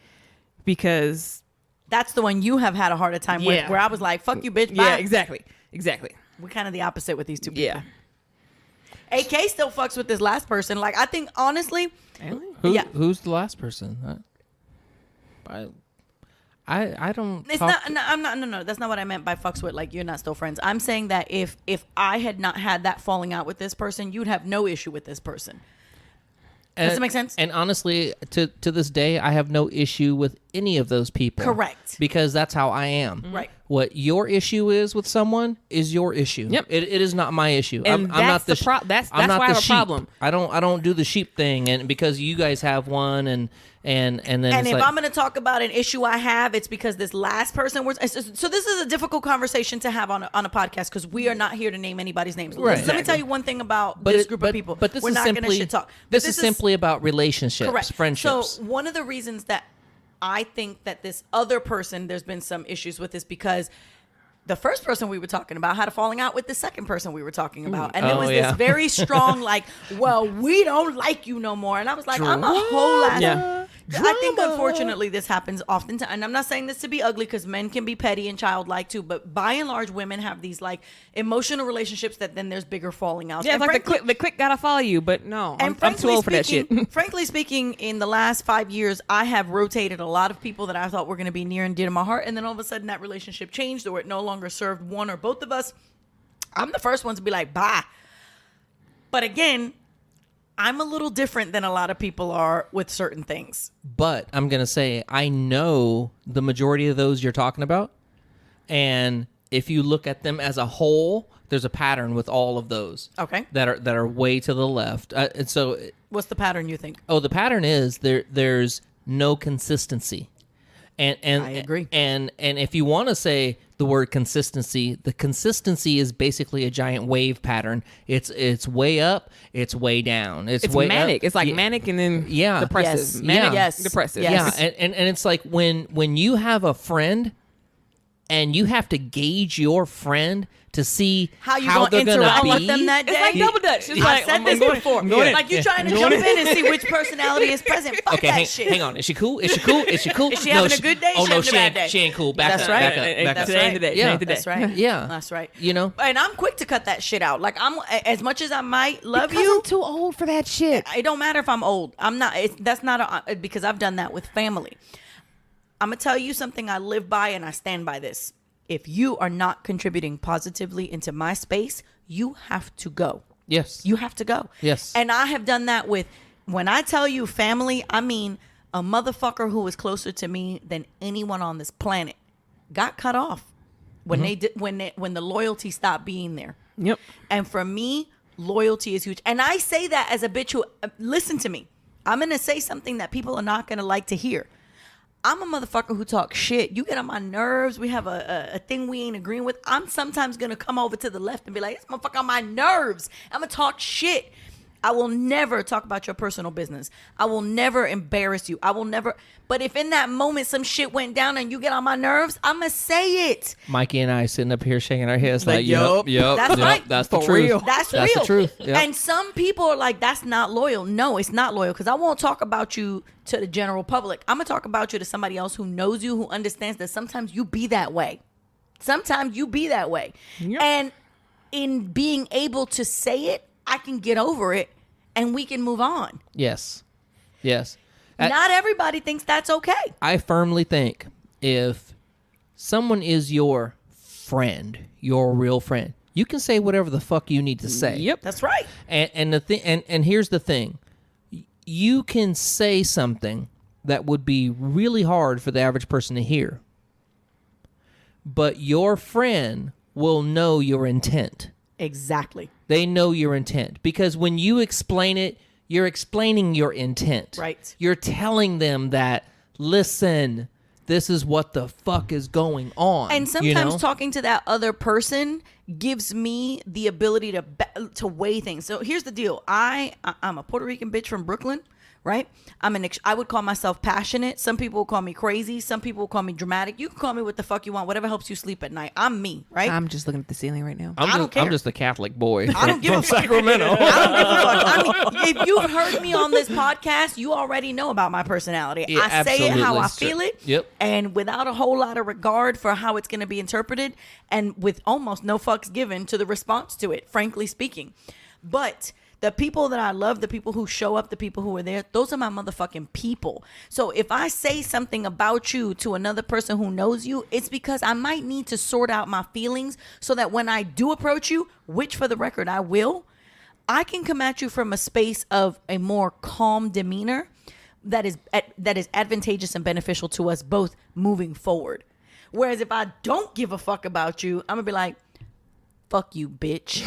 because That's the one you have had a harder time with, Yeah. where I was like, fuck you, bitch. Bye. yeah, exactly. We're kind of the opposite with these two people. Yeah. AK still fucks with this last person. Like, I think, honestly, Yeah. Who's the last person? I don't. it's talk not, no, that's not what I meant by fucks with, like, you're not still friends. I'm saying that if I had not had that falling out with this person, you'd have no issue with this person. Does that make sense? And honestly, to this day, I have no issue with any of those people. Correct. Because that's how I am. Right. What your issue is with someone is your issue. Yep. It is not my issue. And I'm not that's that's I'm not why I the have a sheep. problem. I don't do the sheep thing, and because you guys have one, and then And it's if like, I'm going to talk about an issue I have, it's because this last person was. So this is a difficult conversation to have on a podcast because we are not here to name anybody's names. Right. Let me tell you one thing about this group of people. But this We're is not going to simply shit talk. this is simply about relationships, correct. friendships. So one of the reasons that I think that this other person, there's been some issues with this because the first person we were talking about had a falling out with the second person we were talking about. And it was this very strong, like, well, we don't like you no more. And I was like, I'm a whole ass. Yeah. I think, unfortunately, this happens often. And I'm not saying this to be ugly because men can be petty and childlike too. But by and large, women have these like emotional relationships that then there's bigger falling outs. Yeah, And it's like frankly- the click gotta follow you, but no, and I'm too old for that shit. Frankly speaking, in the last 5 years, I have rotated a lot of people that I thought were going to be near and dear to my heart. And then all of a sudden that relationship changed or it no longer served one or both of us. I'm the first one to be like, bye. But again, I'm a little different than a lot of people are with certain things. But I'm going to say, I know the majority of those you're talking about. And if you look at them as a whole, there's a pattern with all of those. Okay. That are way to the left. And so, What's the pattern you think? the pattern is there's no consistency. And I agree. And if you want to say the word consistency, the consistency is basically a giant wave pattern. It's way up, it's way down. It's way manic. up. It's like Yeah. manic and then Yeah. depressive. Yes. Manic, Yes. depressive. Yes. Yeah, and it's like when you have a friend and you have to gauge your friend to see How you they're gonna interact be. with them that day? It's like double dutch. It's I like, said I'm this going- before. I'm going in. Like you Yeah. trying to jump in and see which personality is present. Fuck Okay, that shit. hang on. Is she cool? Is she cool? Is she cool? Is she having a good day? Oh She no, having a she bad ain't. day? She ain't cool. Back That's up. right. Back up. Back That's up. Today ain't the day. Yeah. Today ain't the day. That's right. Yeah. That's right. You know. And I'm quick to cut that shit out. Like I'm as much as I might love Because you. I'm too old for that shit. It don't matter if I'm old. I'm not. That's not because I've done that with family. I'm gonna tell you something I live by and I stand by this. If you are not contributing positively into my space, you have to go. Yes. You have to go. Yes. And I have done that with, when I tell you family, I mean a motherfucker who was closer to me than anyone on this planet got cut off when they did when the loyalty stopped being there. Yep. And for me, loyalty is huge. And I say that as a bitch who, listen to me. I'm going to say something that people are not going to like to hear. I'm a motherfucker who talks shit. You get on my nerves. We have a thing we ain't agreeing with. I'm sometimes going to come over to the left and be like, this motherfucker on my nerves. I'm going to talk shit. I will never talk about your personal business. I will never embarrass you. I will never. But if in that moment some shit went down and you get on my nerves, I'm going to say it. Mikey and I sitting up here shaking our heads like, yup, yup, That's right. That's the For truth. real. That's That's real. the truth. Yep. And some people are like, that's not loyal. No, it's not loyal because I won't talk about you to the general public. I'm going to talk about you to somebody else who knows you, who understands that sometimes you be that way. Sometimes you be that way. Yep. And in being able to say it, I can get over it and we can move on. Yes. Yes. Not everybody thinks that's okay. I firmly think if someone is your friend, your real friend, you can say whatever the fuck you need to say. Yep. That's right. And the thing, and here's the thing, you can say something that would be really hard for the average person to hear, but your friend will know your intent. Exactly. They know your intent because when you explain it, you're explaining your intent. Right. You're telling them that, listen, this is what the fuck is going on. And sometimes you know? talking to that other person gives me the ability to weigh things. So here's the deal. I'm a Puerto Rican bitch from Brooklyn, right? I would call myself passionate. Some people will call me crazy. Some people will call me dramatic. You can call me what the fuck you want, whatever helps you sleep at night. I'm me, right? I'm just looking at the ceiling right now. I don't care. I'm just a Catholic boy. I don't give a fuck. Sacramento. I don't give a fuck. I mean, if you've heard me on this podcast, you already know about my personality. Yeah, I say it how I absolutely. feel it. Yep. And without a whole lot of regard for how it's going to be interpreted and with almost no fucks given to the response to it, frankly speaking. But the people that I love, the people who show up, the people who are there, those are my motherfucking people. So if I say something about you to another person who knows you, it's because I might need to sort out my feelings so that when I do approach you, which for the record I will, I can come at you from a space of a more calm demeanor. that is advantageous and beneficial to us both moving forward. Whereas if I don't give a fuck about you, I'm gonna be like, fuck you, bitch.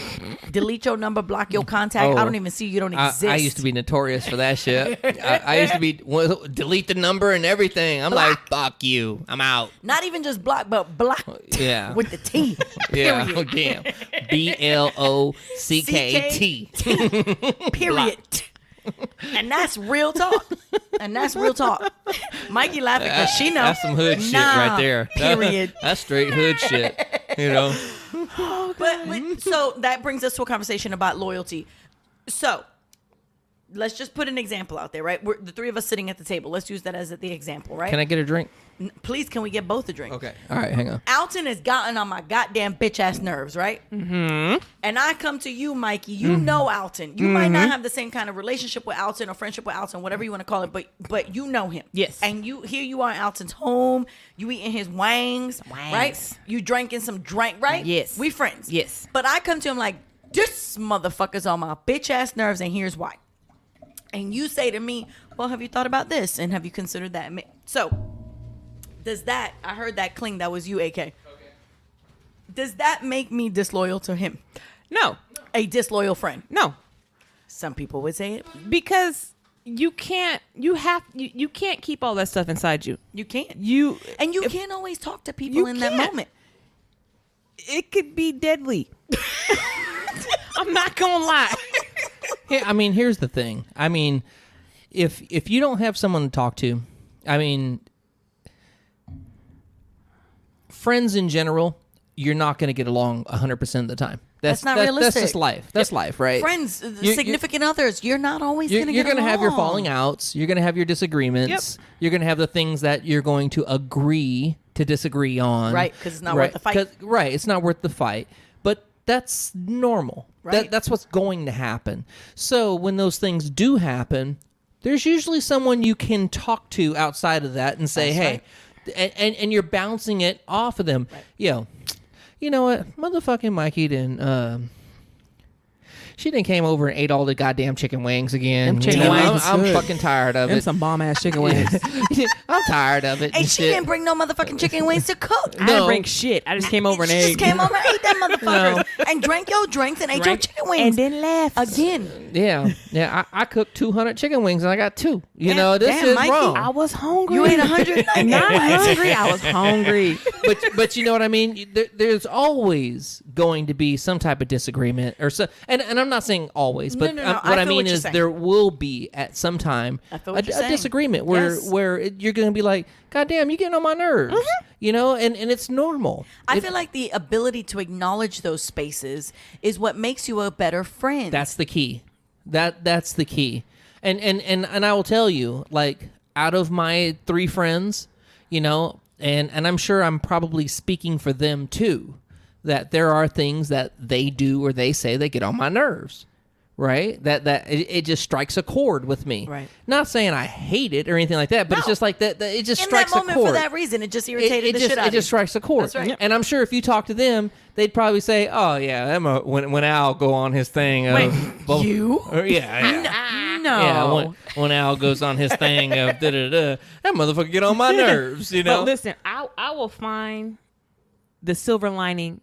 Delete your number, block your contact. I don't even see you don't exist. I used to be notorious for that shit. I used to be delete the number and everything. I'm like, fuck you. I'm out. Not even just block, but block with the T. Yeah. Oh, damn. BLOCKT. Period. And that's real talk. Mikey laughing because she knows. That's some hood shit right there. Period. That's straight hood shit. You know? But so that brings us to a conversation about loyalty. So let's just put an example out there, right? We're the three of us sitting at the table. Let's use that as the example, right? Can I get a drink? Please, can we get both a drink? Okay. All right, hang on. Alton has gotten on my goddamn bitch ass nerves, right? Mm-hmm. And I come to you, Mikey. You know Alton. You might not have the same kind of relationship with Alton or friendship with Alton, whatever you want to call it, but you know him. Yes. And here you are in Alton's home. You eating his wangs, right? You drinking some drink, right? Yes. We friends. Yes. But I come to him like, this motherfucker's on my bitch ass nerves, and here's why. And you say to me, well, have you thought about this? And have you considered that? So, does that, I heard that cling, that was you, AK. Okay. Does that make me disloyal to him? No. A disloyal friend? No. Some people would say it. Because you can't keep all that stuff inside you. You can't. You can't always talk to people in that moment. It could be deadly. I'm not gonna lie. Hey, I mean, here's the thing. I mean, if you don't have someone to talk to, I mean, friends in general, you're not going to get along 100% of the time. That's not realistic. That's just life. That's life, right? Friends, significant others, you're not always going to get along. You're going to have your falling outs. You're going to have your disagreements. Yep. You're going to have the things that you're going to agree to disagree on. Right, because it's not worth the fight. Right, it's not worth the fight. But that's normal. Right. That's what's going to happen. So when those things do happen, there's usually someone you can talk to outside of that and say, hey, and you're bouncing it off of them. Right. Yo, you know what? Motherfucking Mikey didn't... She done came over and ate all the goddamn chicken wings again. Them chicken wings I'm fucking tired of Them it. some bomb ass chicken wings. I'm tired of it. Hey, she didn't bring no motherfucking chicken wings to cook. I didn't bring shit. I just came over and ate. She just came over and ate them motherfuckers and drank your drinks and ate your chicken wings. And then left. Again. Yeah. I cooked 200 chicken wings and I got 2. You know, this is Mikey, wrong. I was hungry. You ate 190. Not hungry. I was hungry. But you know what I mean? There's always going to be some type of disagreement or so. And I'm not saying always, but No. what I feel mean what is you're there will be at some time a disagreement where you're going to be like, God damn, you're getting on my nerves. Mm-hmm. You know, and it's normal. I feel like the ability to acknowledge those spaces is what makes you a better friend. That's the key. That's the key. And I will tell you, like, out of my 3 friends, you know, and I'm sure I'm probably speaking for them too, that there are things that they do or they say that get on my nerves. Right? That it just strikes a chord with me. Right. Not saying I hate it or anything like that, but it's just like that it just strikes a chord. In that moment, for that reason, it just irritated the shit out of you. It just strikes a chord. That's right. And I'm sure if you talk to them, they'd probably say, "Oh yeah, when Al go on his thing." You? Yeah. No. Yeah. When Al goes on his thing of that motherfucker get on my nerves. You know. But listen, I will find the silver lining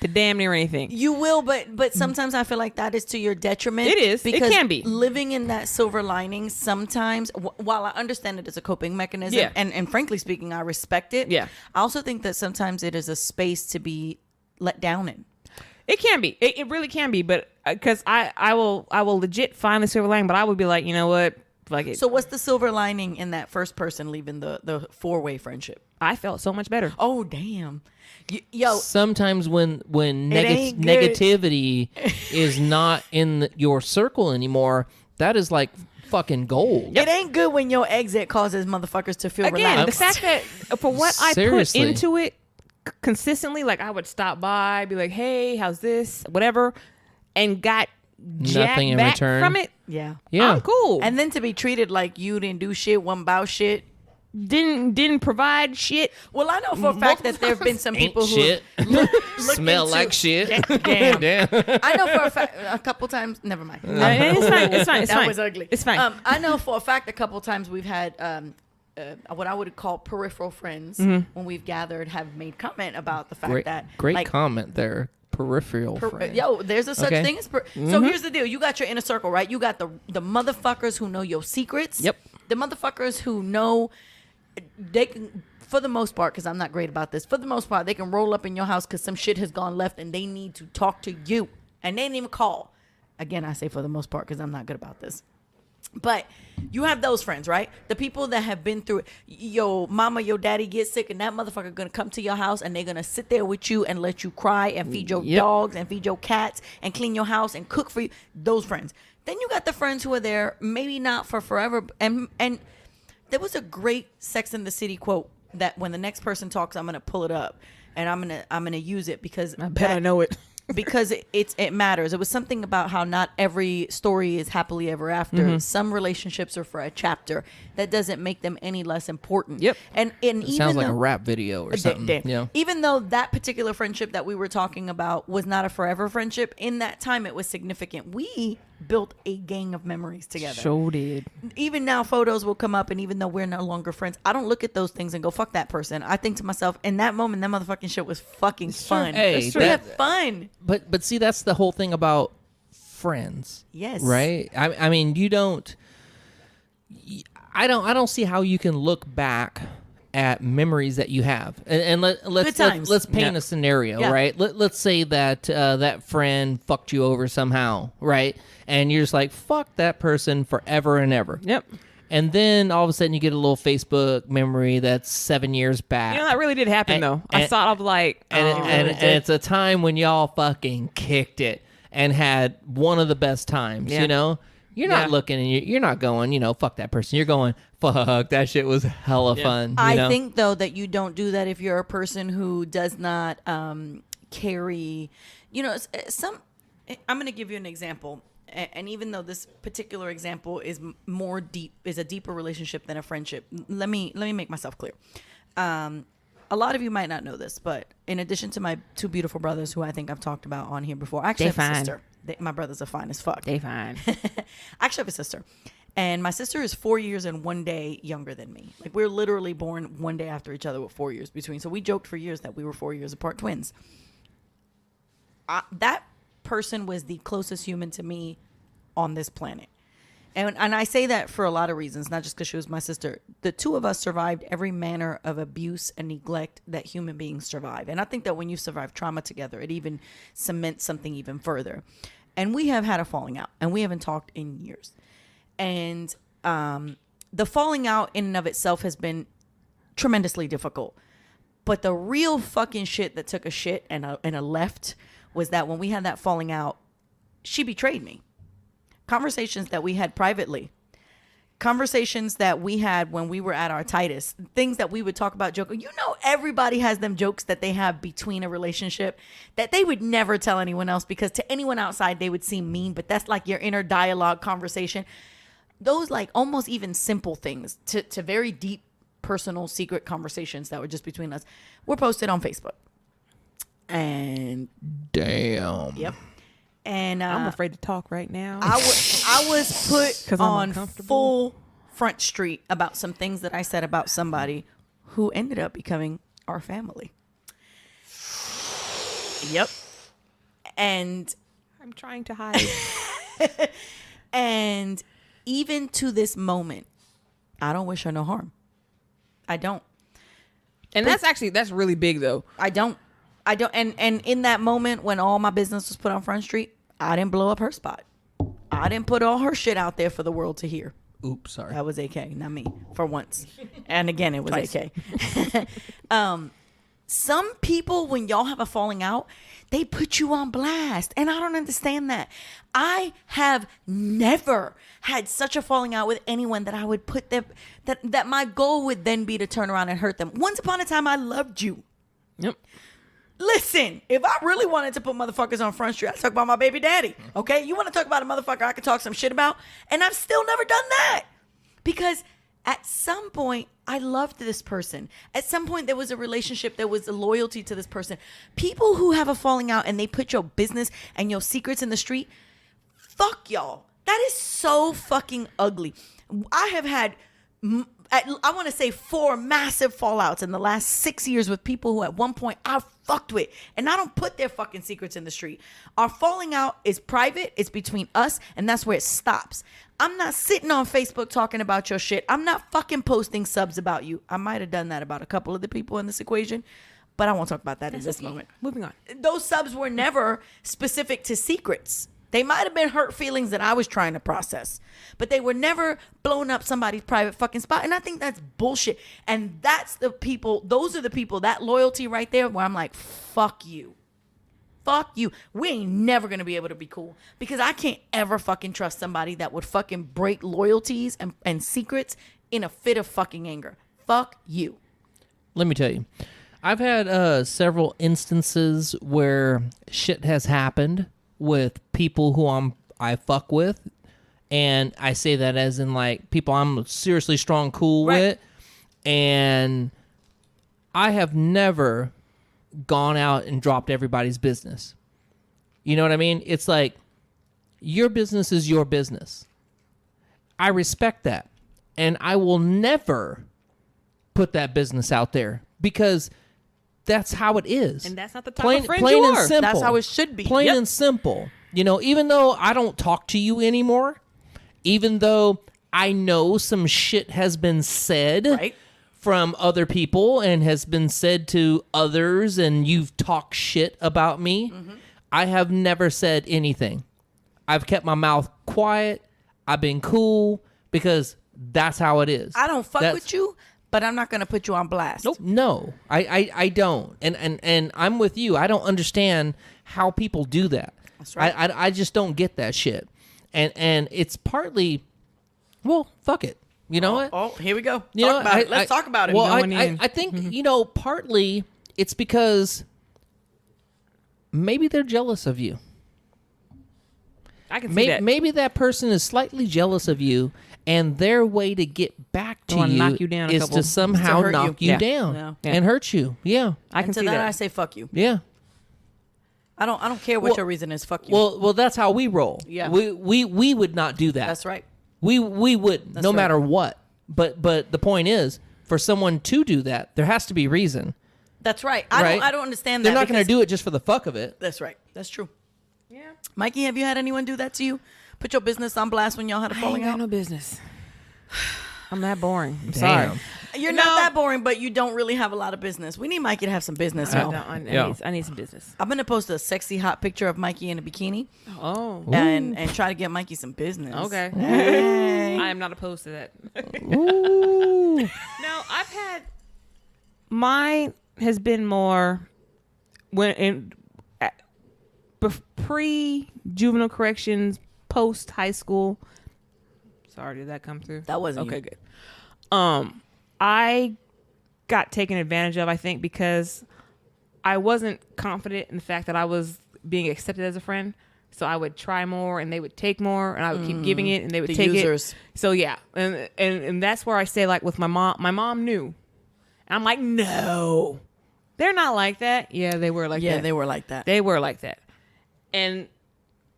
to damn near anything. You will, but sometimes I feel like that is to your detriment. It is. It Because can be. living in that silver lining sometimes, while I understand it as a coping mechanism, and frankly speaking, I respect it. Yeah. I also think that sometimes it is a space to be let down in. It can be. It really can be. But because I will legit find the silver lining, but I would be like, you know what? Fuck it. So what's the silver lining in that first person leaving the 4-way friendship? I felt so much better. Oh, damn. Yo, sometimes when ain't good. negativity is not in your circle anymore, that is like fucking gold. it ain't good when your exit causes motherfuckers to feel Again, relaxed. the fact that for what Seriously. I put into it consistently, like I would stop by, be like, hey, how's this? Whatever. And got jacked Nothing in back return. from it. Yeah. Yeah. I'm cool. And then to be treated like you didn't do shit, wasn't about shit. didn't provide shit. Well, I know for a fact that there have been some people who shit. look Smell into- like shit. Damn. Damn. I know for a fact a couple times. Never mind. No, it's fine. It's fine. It's that fine. was ugly. It's fine. I know for a fact a couple times we've had what I would call peripheral friends when we've gathered have made comment about the fact that Great like, comment there. Peripheral friend. Yo, there's a such Okay. thing as so here's the deal. You got your inner circle, right? You got the motherfuckers who know your secrets. Yep. The motherfuckers who know they can, for the most part, because I'm not great about this, for the most part, they can roll up in your house because some shit has gone left and they need to talk to you. And they didn't even call. Again, I say for the most part because I'm not good about this. But you have those friends, right? The people that have been through it. Your mama, your daddy get sick, and that motherfucker gonna come to your house, and they're gonna sit there with you and let you cry and feed your dogs and feed your cats and clean your house and cook for you. Those friends. Then you got the friends who are there, maybe not for forever. And there was a great Sex and the City quote that when the next person talks, I'm gonna pull it up and I'm gonna use it because I bet I know it. because it matters. It was something about how not every story is happily ever after. Some relationships are for a chapter. That doesn't make them any less important. Yep. And It even sounds like though, a rap video or something. Yeah. even though that particular friendship that we were talking about was not a forever friendship, in that time it was significant. We built a gang of memories together. Sure did. Even now photos will come up, and even though we're no longer friends, I don't look at those things and go, fuck that person. I think to myself, in that moment, that motherfucking shit was fucking fun. Hey, we had fun. But see, that's the whole thing about friends. Yes. Right? I mean, you don't I don't see how you can look back at memories that you have, and let's paint a scenario, Yeah. right? Let's say that that friend fucked you over somehow, right? And you're just like, fuck that person forever and ever. Yep. And then all of a sudden you get a little Facebook memory that's 7 years back. You know, that really did happen, And- though. I and- thought of like, and it's a time when y'all fucking kicked it and had one of the best times, Yeah. you know? You're not Yeah. looking and you're not going, you know, fuck that person. You're going, fuck, that shit was hella fun. You I know? think though that you don't do that if you're a person who does not carry, you know, I'm going to give you an example. And even though this particular example is a deeper relationship than a friendship, let me make myself clear. A lot of you might not know this, but in addition to my two beautiful brothers, who I think I've talked about on here before, I actually have a sister. My brothers are fine as fuck. they fine. I actually have a sister. And my sister is 4 years and 1 day younger than me. Like, we're literally born 1 day after each other with 4 years between. So we joked for years that we were 4 years apart twins. That person was the closest human to me on this planet. And I say that for a lot of reasons, not just because she was my sister. The two of us survived every manner of abuse and neglect that human beings survive. And I think that when you survive trauma together, it even cements something even further. And we have had a falling out, and we haven't talked in years. And the falling out in and of itself has been tremendously difficult. But the real fucking shit that took a shit and a left was that when we had that falling out, she betrayed me. Conversations that we had privately, conversations that we had when we were at our tightest, things that we would talk about joking. You know, everybody has them jokes that they have between a relationship that they would never tell anyone else, because to anyone outside they would seem mean, but that's like your inner dialogue conversation. Those like almost even simple things to very deep personal secret conversations that were just between us were posted on Facebook. And damn. yep. And I'm afraid to talk right now. I was put 'Cause I'm on uncomfortable. full front street about some things that I said about somebody who ended up becoming our family. Yep. And I'm trying to hide. and even to this moment, I don't wish her no harm. I don't. And that's really big, though. I don't. And in that moment when all my business was put on Front Street, I didn't blow up her spot. I didn't put all her shit out there for the world to hear. Oops, sorry. That was AK, not me, for once. And again, it was Twice. AK. Some people, when y'all have a falling out, they put you on blast. And I don't understand that. I have never had such a falling out with anyone that I would put them, that my goal would then be to turn around and hurt them. Once upon a time, I loved you. Yep. Listen, if I really wanted to put motherfuckers on Front Street, I'd talk about my baby daddy. Okay? You want to talk about a motherfucker I could talk some shit about? And I've still never done that. Because At some point, I loved this person. At some point, there was a relationship. There was a loyalty to this person. People who have a falling out and they put your business and your secrets in the street, fuck y'all. That is so fucking ugly. I have had, I want to say 4 massive fallouts in the last 6 years with people who at one point I fucked with. And I don't put their fucking secrets in the street. Our falling out is private. It's between us. And that's where it stops. I'm not sitting on Facebook talking about your shit. I'm not fucking posting subs about you. I might have done that about a couple of the people in this equation, but I won't talk about that in this moment. Moving on. Those subs were never specific to secrets. They might have been hurt feelings that I was trying to process, but they were never blowing up somebody's private fucking spot. And I think that's bullshit. And that's the people, those are the people, that loyalty right there where I'm like, fuck you. Fuck you. We ain't never going to be able to be cool because I can't ever fucking trust somebody that would fucking break loyalties and secrets in a fit of fucking anger. Fuck you. Let me tell you, I've had several instances where shit has happened with people who I fuck with, and I say that as in like people I'm seriously strong cool with, and I have never gone out and dropped everybody's business. You know what I mean? It's like your business is your business. I respect that, and I will never put that business out there because that's how it is. And that's not the type of friend you are. And simple. That's how it should be. Plain and simple. You know, even though I don't talk to you anymore, even though I know some shit has been said from other people and has been said to others and you've talked shit about me, I have never said anything. I've kept my mouth quiet. I've been cool because that's how it is. I don't fuck with you, but I'm not going to put you on blast. Nope. No, I don't. And I'm with you. I don't understand how people do that. That's right. I just don't get that shit. And it's partly, well, fuck it. You know what? Oh, here we go. Let's talk about it. Well, I think, you know, partly it's because maybe they're jealous of you. I can see that. Maybe that person is slightly jealous of you, and their way to get back to you, knock you down is to somehow knock you down and hurt you. Yeah, I can see that. I say fuck you. Yeah. I don't care what your reason is. Fuck you. Well, that's how we roll. Yeah. We would not do that. That's right. We wouldn't, no matter what. But the point is, for someone to do that, there has to be reason. That's right. I don't understand that. They're not going to do it just for the fuck of it. That's right. That's true. Yeah. Mikey, have you had anyone do that to you? Put your business on blast when y'all had a falling out? No business. I'm that boring. I'm Damn. sorry. You're not that boring, but you don't really have a lot of business. We need Mikey to have some business, y'all. I need some business. I'm going to post a sexy hot picture of Mikey in a bikini. Oh. And try to get Mikey some business. Okay. Hey. I am not opposed to that. Ooh. No, I've had... Mine has been more... pre-juvenile corrections, post-high school. Sorry, did that come through? That wasn't okay. you. Good. I got taken advantage of, I think, because I wasn't confident in the fact that I was being accepted as a friend. So I would try more, and they would take more, and I would keep giving it, and they would take users. it. So yeah, and that's where I say, like, with my mom. My mom knew, and I'm like, no, they're not like that. Yeah, they were like that. Yeah, they were like that. They were like that. And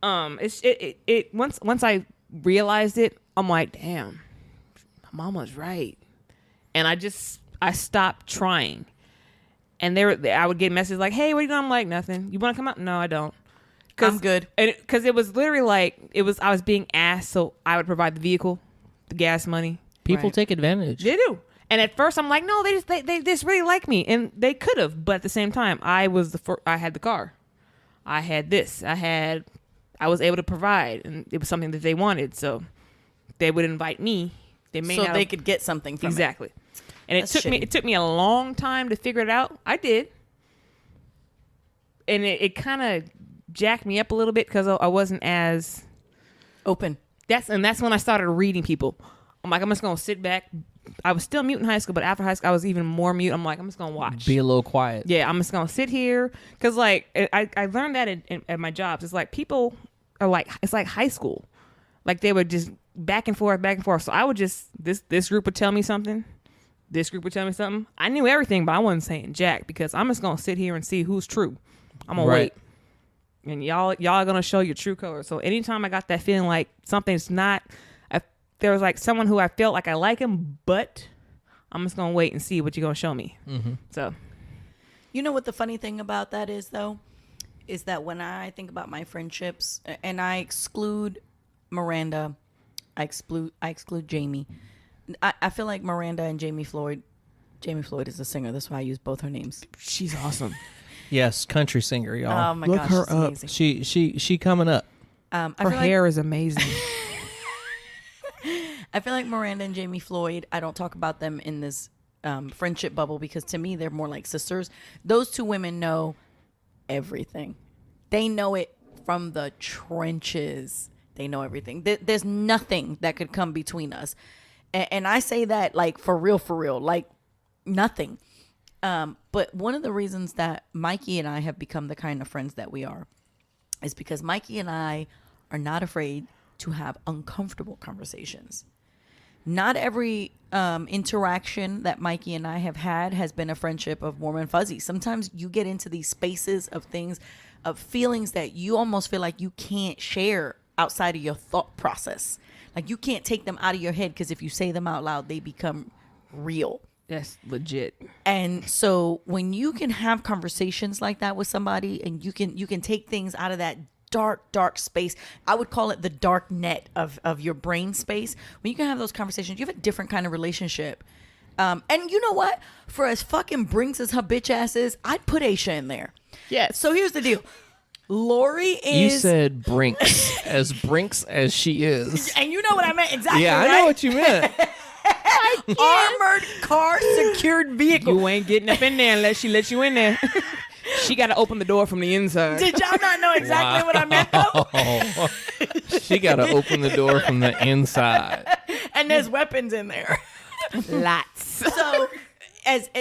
once I realized it, I'm like, damn, my mom was right. And I stopped trying. And I would get messages like, hey, what are you doing? I'm like, nothing. You want to come out? No, I don't. I'm good. Because it was literally like, I was being asked, so I would provide the vehicle, the gas money. People take advantage. They do. And at first I'm like, no, they just really like me. And they could have, but at the same time, I had the car. I had this. I was able to provide, and it was something that they wanted. So they would invite me. They could get something from exactly. And it took me a long time to figure it out. I did. And it kind of jacked me up a little bit because I wasn't as open. That's when I started reading people. I'm like, I'm just going to sit back. I was still mute in high school, but after high school, I was even more mute. I'm like, I'm just going to watch. Be a little quiet. Yeah, I'm just going to sit here. Because, like, I learned that at my jobs. It's like people are like, it's like high school. Like, they would just back and forth. So I would just, this group would tell me something. This group would tell me something. I knew everything, but I wasn't saying jack because I'm just going to sit here and see who's true. I'm going to wait. And y'all are going to show your true colors. So anytime I got that feeling like something's not, there was like someone who I felt like I like him, but I'm just going to wait and see what you're going to show me. Mm-hmm. So. You know what the funny thing about that is, though? Is that when I think about my friendships, and I exclude Miranda, I exclude Jamie. I feel like Miranda and Jamie Floyd is a singer. That's why I use both her names. She's awesome. Yes, country singer, y'all. Oh my Look gosh, her she's up. amazing. She coming up. Her hair is amazing. I feel like Miranda and Jamie Floyd, I don't talk about them in this friendship bubble because to me they're more like sisters. Those two women know everything. They know it from the trenches. They know everything. There's nothing that could come between us. And I say that like for real, like nothing. But one of the reasons that Mikey and I have become the kind of friends that we are is because Mikey and I are not afraid to have uncomfortable conversations. Not every interaction that Mikey and I have had has been a friendship of warm and fuzzy. Sometimes you get into these spaces of things, of feelings that you almost feel like you can't share outside of your thought process. Like you can't take them out of your head because if you say them out loud, they become real. That's legit. And so when you can have conversations like that with somebody and you can take things out of that dark space, I would call it the dark net of your brain space. When you can have those conversations, you have a different kind of relationship. And you know what? For as fucking Brinks as her bitch ass is, I'd put Aisha in there. Yes. So here's the deul. Lori is... You said Brinks, as Brinks as she is. And you know what I meant exactly, Yeah, I right? know what you meant. Armored car secured vehicle. You ain't getting up in there unless she lets you in there. She got to open the door from the inside. Did y'all not know exactly what I meant, though? She got to open the door from the inside. And there's weapons in there. Lots.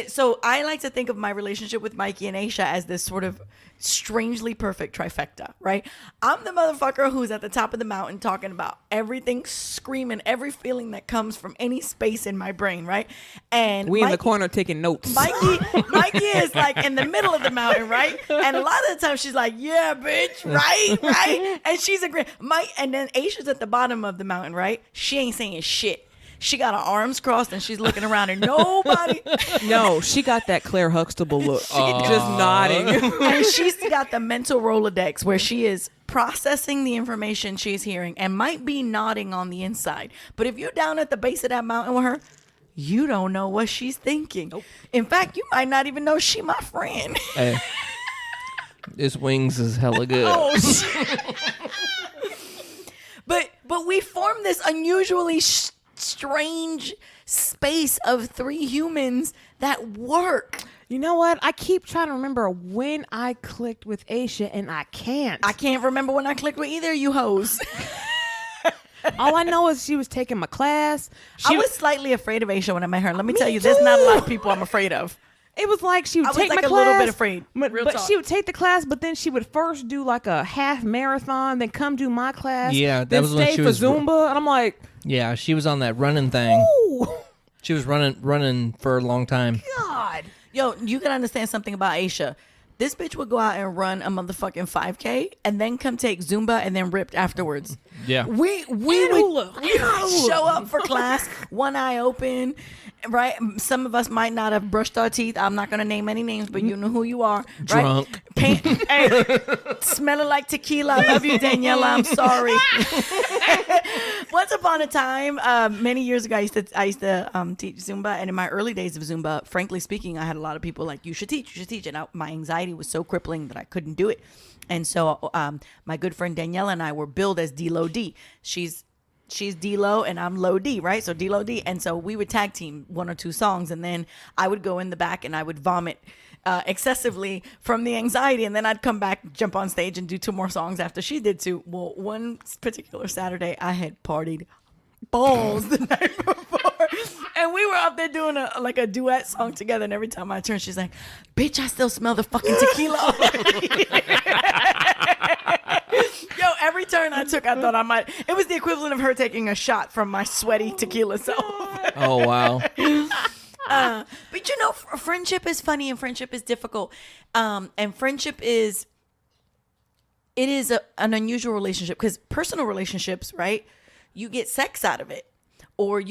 So I like to think of my relationship with Mikey and Aisha as this sort of strangely perfect trifecta, right? I'm the motherfucker who's at the top of the mountain talking about everything, screaming every feeling that comes from any space in my brain, right? And we in the corner taking notes. Mikey is like in the middle of the mountain, right? And a lot of the time she's like, yeah, bitch, right? And she's agreeing. And then Aisha's at the bottom of the mountain, right? She ain't saying shit. She got her arms crossed and she's looking around and nobody. No, she got that Claire Huxtable look. Just nodding. And she's got the mental Rolodex where she is processing the information she's hearing and might be nodding on the inside. But if you're down at the base of that mountain with her, you don't know what she's thinking. Nope. In fact, you might not even know she my friend. Hey, this wings is hella good. Oh, shit. But we formed this unusually strange space of three humans that work. You know what? I keep trying to remember when I clicked with Aisha and I can't. I can't remember when I clicked with either of you hoes. All I know is she was taking my class. I was slightly afraid of Aisha when I met her. Let me tell you, there's not a lot of people I'm afraid of. It was like she would take my class. I was like a little bit afraid. But she would take the class, but then she would first do like a half marathon, then come do my class. Yeah, that then was when stay she for was Zumba, and I'm like, yeah, she was on that running thing. ooh, She was running for a long time. God. Yo, you can understand something about Aisha. This bitch would go out and run a motherfucking 5K and then come take Zumba and then ripped afterwards. Yeah. We would show up for class, one eye open, right? Some of us might not have brushed our teeth. I'm not going to name any names, but you know who you are. Drunk. Right? Hey, smelling like tequila. I love you, Daniela. I'm sorry. Once upon a time, many years ago, I used to teach Zumba. And in my early days of Zumba, frankly speaking, I had a lot of people like, you should teach. And my anxiety was so crippling that I couldn't do it. And so my good friend Daniela and I were billed as D-Lo D. She's D-Lo and I'm Low D, right? So D-Lo D. And so we would tag team one or two songs. And then I would go in the back and I would vomit excessively from the anxiety. And then I'd come back, jump on stage and do two more songs after she did too. Well, one particular Saturday, I had partied balls the night before. And we were up there doing a duet song together. And every time I turned, she's like, bitch, I still smell the fucking tequila. Yo, every turn I took, I thought I might. It was the equivalent of her taking a shot from my sweaty tequila self. Oh, wow. But you know, friendship is funny and friendship is difficult. And friendship is, it is an unusual relationship because personal relationships, right? You get sex out of it, or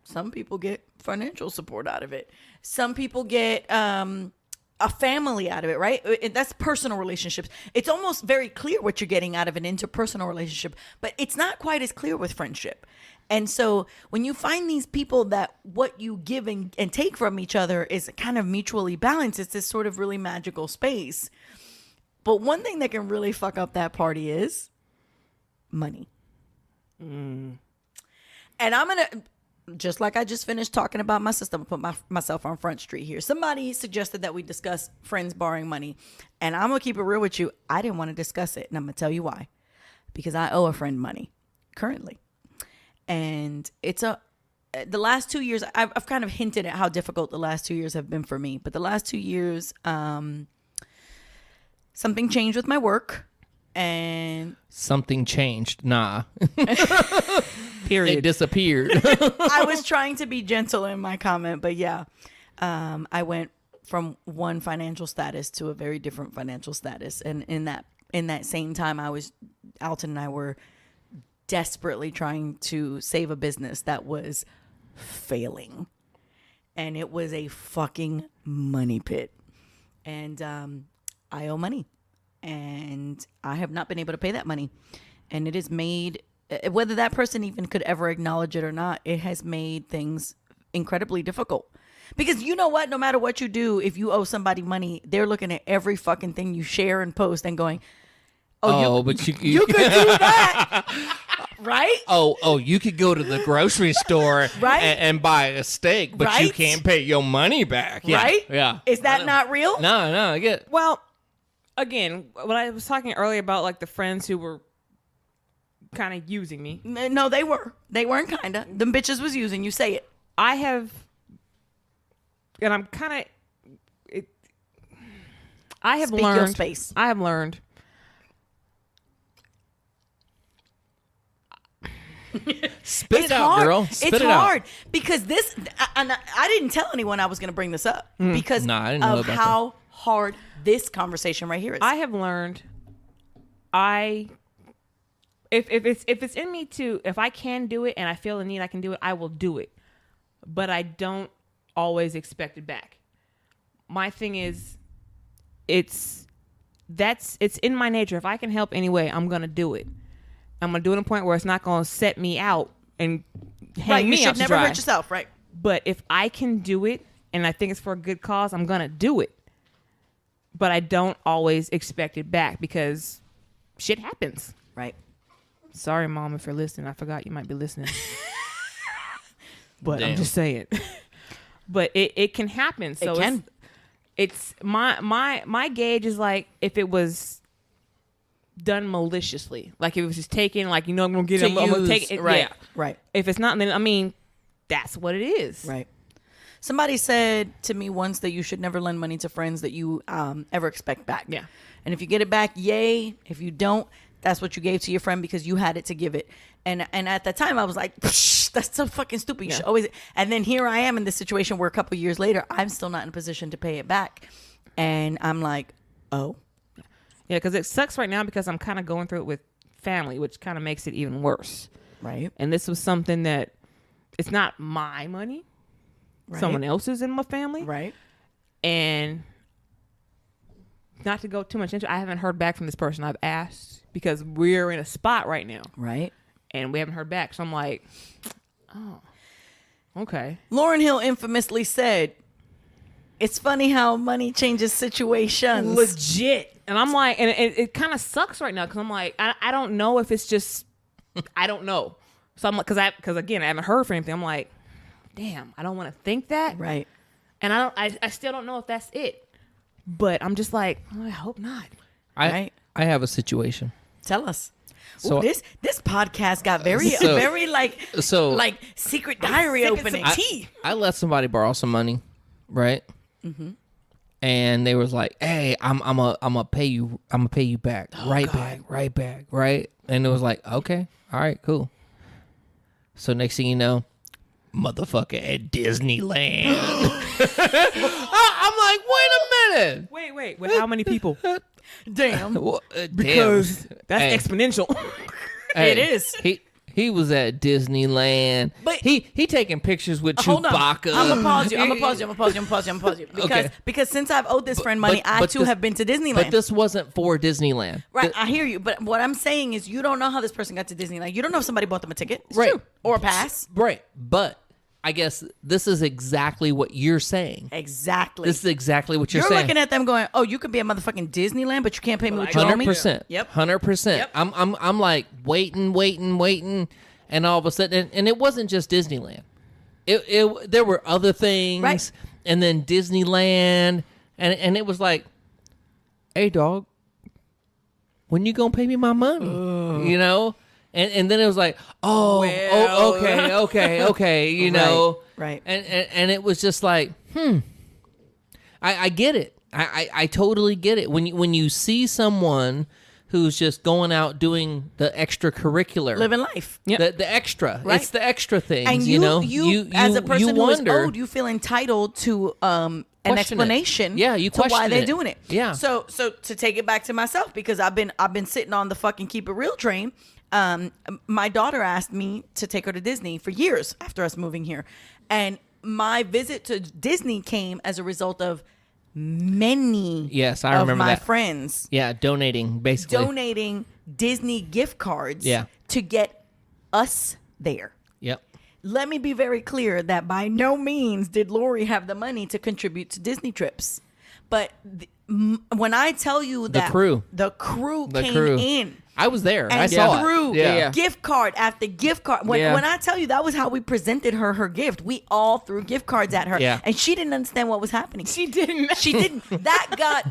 some people get financial support out of it. Some people get a family out of it, right? That's personal relationships. It's almost very clear what you're getting out of an interpersonal relationship, but it's not quite as clear with friendship. And so when you find these people that what you give and take from each other is kind of mutually balanced, it's this sort of really magical space. But one thing that can really fuck up that party is money. And I'm going to, just like I just finished talking about my sister, I'm going to put myself on Front Street here. Somebody suggested that we discuss friends borrowing money. And I'm going to keep it real with you. I didn't want to discuss it. And I'm going to tell you why. Because I owe a friend money currently. And it's the last 2 years, I've kind of hinted at how difficult the last 2 years have been for me. But the last 2 years, something changed with my work. And Something changed. Nah. Period. It disappeared. I was trying to be gentle in my comment, but yeah, I went from one financial status to a very different financial status. And in that same time, Alton and I were desperately trying to save a business that was failing. And it was a fucking money pit. And I owe money. And I have not been able to pay that money. And it has made, whether that person even could ever acknowledge it or not, it has made things incredibly difficult. Because you know what? No matter what you do, if you owe somebody money, they're looking at every fucking thing you share and post and going, but you could do that. Right? Oh, you could go to the grocery store right? and buy a steak, but right? you can't pay your money back. Yeah. Right? Yeah. Is that not real? No, I get it. Well, again, when I was talking earlier about like the friends who were kind of using me. No, they were. They weren't kind of. Them bitches was using you. Say it. I have, and I'm kind of, I have Speak learned. your space. I have learned. Spit it out, hard. girl. Spit it's it out. hard because this, and I didn't tell anyone I was going to bring this up because I didn't know of about how hard this conversation right here is. I have learned. If it's in me to, if I can do it and I feel the need, I can do it. I will do it, but I don't always expect it back. My thing is, it's in my nature. If I can help anyway, I'm gonna do it. I'm gonna do it to a point where it's not gonna set me out and hang me out to dry. You should never hurt yourself, right? But if I can do it and I think it's for a good cause, I'm gonna do it. But I don't always expect it back because shit happens. Right. Sorry, Mom, if you're listening. I forgot you might be listening. But Damn. I'm just saying. But it can happen. So it can. It's my gauge is like if it was done maliciously, like if it was just taken, like I'm gonna get it, I'm gonna take it. Right. Yeah. Right. If it's not, then I mean, that's what it is. Right. Somebody said to me once that you should never lend money to friends that you ever expect back. Yeah. And if you get it back, yay. If you don't, that's what you gave to your friend because you had it to give it. And at that time, I was like, that's so fucking stupid. You should always. And then here I am in this situation where a couple years later, I'm still not in a position to pay it back. And I'm like, oh. Yeah, because it sucks right now because I'm kind of going through it with family, which kind of makes it even worse. Right. And this was something that it's not my money. Right. Someone else's in my family. Right. And not to go too much into it, I haven't heard back from this person. I've asked because we're in a spot right now. Right. And we haven't heard back. So I'm like, oh, okay. Lauryn Hill infamously said, it's funny how money changes situations. Legit. And I'm like, and it kind of sucks right now because I'm like, I don't know if it's just, I don't know. So I'm like, because again, I haven't heard from anything. I'm like, damn, I don't want to think that. Right. And I still don't know if that's it. But I'm just like, oh, I hope not. I have a situation. Tell us. So Ooh, this podcast got very like secret diary opening. tea. I let somebody borrow some money, right? Mm-hmm. and they was like, "Hey, I'm gonna pay you back, right back, right." And it was like, "Okay, all right, cool." So next thing you know, motherfucker at Disneyland. I'm like, wait a minute. Wait. With how many people? Damn. Because that's Hey. exponential. Hey, It is. He was at Disneyland. But- he taking pictures with Hold on. Chewbacca. I'm gonna pause you. Okay. Because since I've owed this friend money, I too have been to Disneyland. But this wasn't for Disneyland. Right, I hear you. But what I'm saying is, you don't know how this person got to Disneyland. You don't know if somebody bought them a ticket, It's Right. true. Or a pass. Right. But I guess this is exactly what you're saying. Exactly. This is exactly what you're You're saying. looking at them going, "Oh, you could be at motherfucking Disneyland, but you can't pay me what you owe me." 100%. Yep. 100%. Yep. I'm like waiting, and all of a sudden, and it wasn't just Disneyland. There were other things, Right. and then Disneyland, and it was like, "Hey, dog, when you gonna pay me my money?" You know. And then it was like, okay, you know, Right. And it was just like, I get it. I totally get it. When you see someone who's just going out doing the extracurricular, Living life. the extra, Right. it's the extra things, And you know. you as a person who is wonder, owed, you feel entitled to an Question it. explanation. Yeah, you to why question they're it. doing it. Yeah. So to take it back to myself, because I've been sitting on the fucking keep it real train. My daughter asked me to take her to Disney for years after us moving here, and my visit to Disney came as a result of many Yes, I of remember my that. friends donating basically. donating Disney gift cards Yeah. to get us there. Yep. Let me be very clear that by no means did Lori have the money to contribute to Disney trips. But when I tell you that the crew came in I was there. and I saw threw it. Yeah. gift card after gift card. When I tell you that was how we presented her gift, we all threw gift cards at her. Yeah. And she didn't understand what was happening. She didn't. She didn't. That got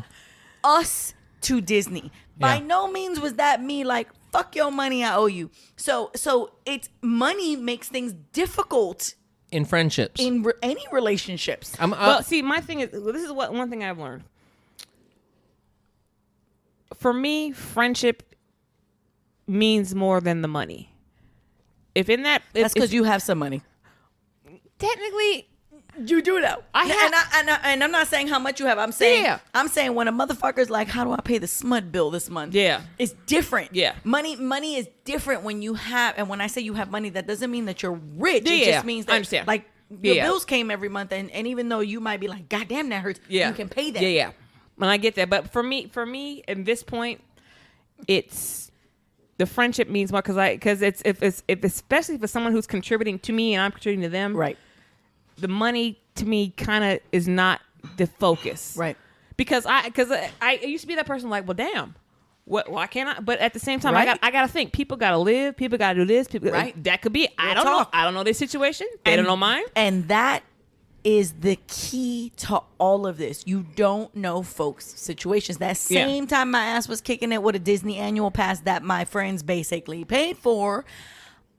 us to Disney. By Yeah. no means was that me like, fuck your money, I owe you. So it's money makes things difficult In friendships. in any relationships. Well, see, my thing is, this is one thing I've learned. For me, friendship means more than the money. If in that, That's because you have some money. technically, You do though. And I'm not saying how much you have. I'm saying I'm saying when a motherfucker's like, how do I pay the smut bill this month? Yeah. It's different. Yeah. Money is different when you have, and when I say you have money, that doesn't mean that you're rich. It Yeah, just means that I understand. like your Yeah. bills came every month, and even though you might be like, God damn, that hurts, you can pay that. Yeah. And I get that, but for me, at this point, it's the friendship means more because it's especially for someone who's contributing to me and I'm contributing to them. Right. The money to me kind of is not the focus. Right. Because I used to be that person like, well, damn. Why can't I? But at the same time, Right. I gotta think. People gotta live. People gotta do this. People, Right. That could be. I Real don't know. talk. I don't know their situation. They don't know mine. And that is the key to all of this. You don't know folks' situations. That same time my ass was kicking it with a Disney annual pass that my friends basically paid for,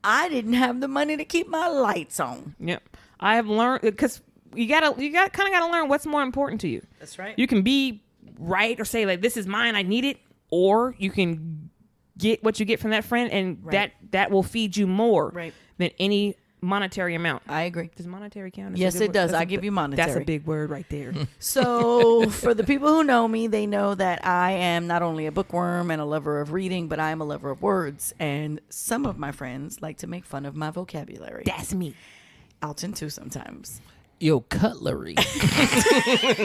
I didn't have the money to keep my lights on. Yep. I have learned because you kind of gotta learn what's more important to you. That's right. You can be right or say like, this is mine, I need it, or you can get what you get from that friend, and that will feed you more than any monetary amount. I agree. Does monetary count? Yes, it does. I give you monetary. That's a big word right there. So for the people who know me, they know that I am not only a bookworm and a lover of reading, but I am a lover of words. And some of my friends like to make fun of my vocabulary. That's me. Alton too sometimes. Yo, cutlery.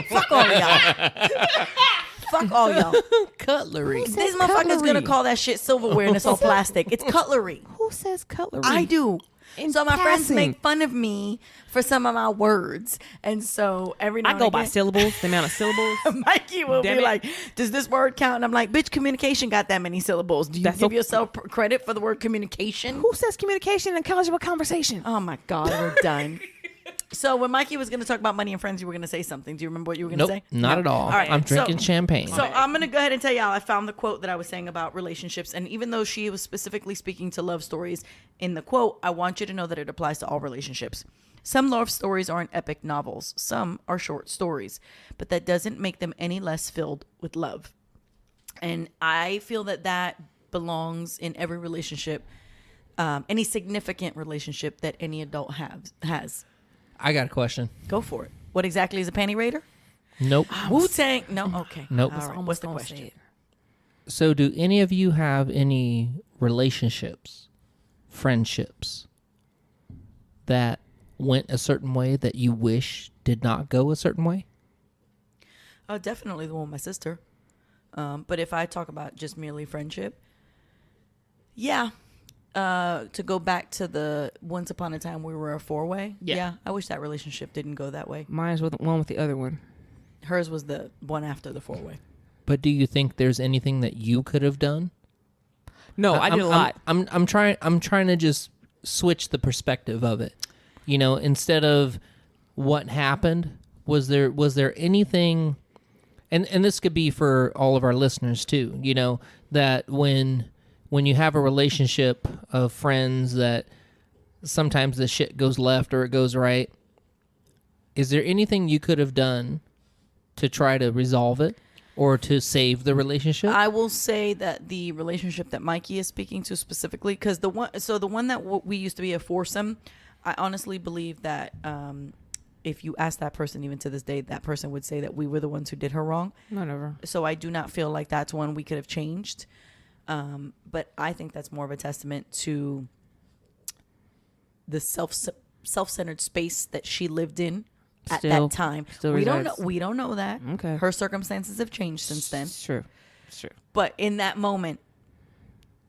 Fuck all y'all. Fuck all y'all. Cutlery. These motherfuckers gonna call that shit silverware and it's all plastic. It's cutlery. Who says cutlery? I do. In So my friends passing. make fun of me for some of my words. And so every now I and go by again, syllables, the amount of syllables. Mikey will Damn be it. like, does this word count? And I'm like, bitch, communication got that many syllables. Do you That's give so- yourself credit for the word communication? Who says communication in college about conversation? Oh my God, we're done. So when Mikey was going to talk about money and friends, you were going to say something. Do you remember what you were going to Nope, say? not No. at all. right. I'm drinking champagne. So I'm going to go ahead and tell y'all I found the quote that I was saying about relationships. And even though she was specifically speaking to love stories in the quote, I want you to know that it applies to all relationships. Some love stories aren't epic novels. Some are short stories, but that doesn't make them any less filled with love. And I feel that belongs in every relationship, any significant relationship that any adult has. I got a question. Go for it. What exactly is a panty raider? Nope. Wu-Tang? No? Okay. Nope. All right. What's the question? So do any of you have any relationships, friendships, that went a certain way that you wish did not go a certain way? Definitely the one with my sister. But if I talk about just merely friendship, yeah. To go back to the once upon a time we were a four-way. Yeah. I wish that relationship didn't go that way. Mine's with one with the other one. Hers was the one after the four-way. But do you think there's anything that you could have done? No, I did a lot. I'm trying to just switch the perspective of it. You know, instead of what happened, was there anything, and this could be for all of our listeners too, you know, that when you have a relationship of friends that sometimes the shit goes left or it goes right, is there anything you could have done to try to resolve it or to save the relationship? I will say that the relationship that Mikey is speaking to specifically, because the one that we used to be a foursome, I honestly believe that if you ask that person even to this day, that person would say that we were the ones who did her wrong. Whatever. So I do not feel like that's one we could have changed. But I think that's more of a testament to the self-centered space that she lived in at that time. We don't know that. Okay. Her circumstances have changed since then. It's true. But in that moment,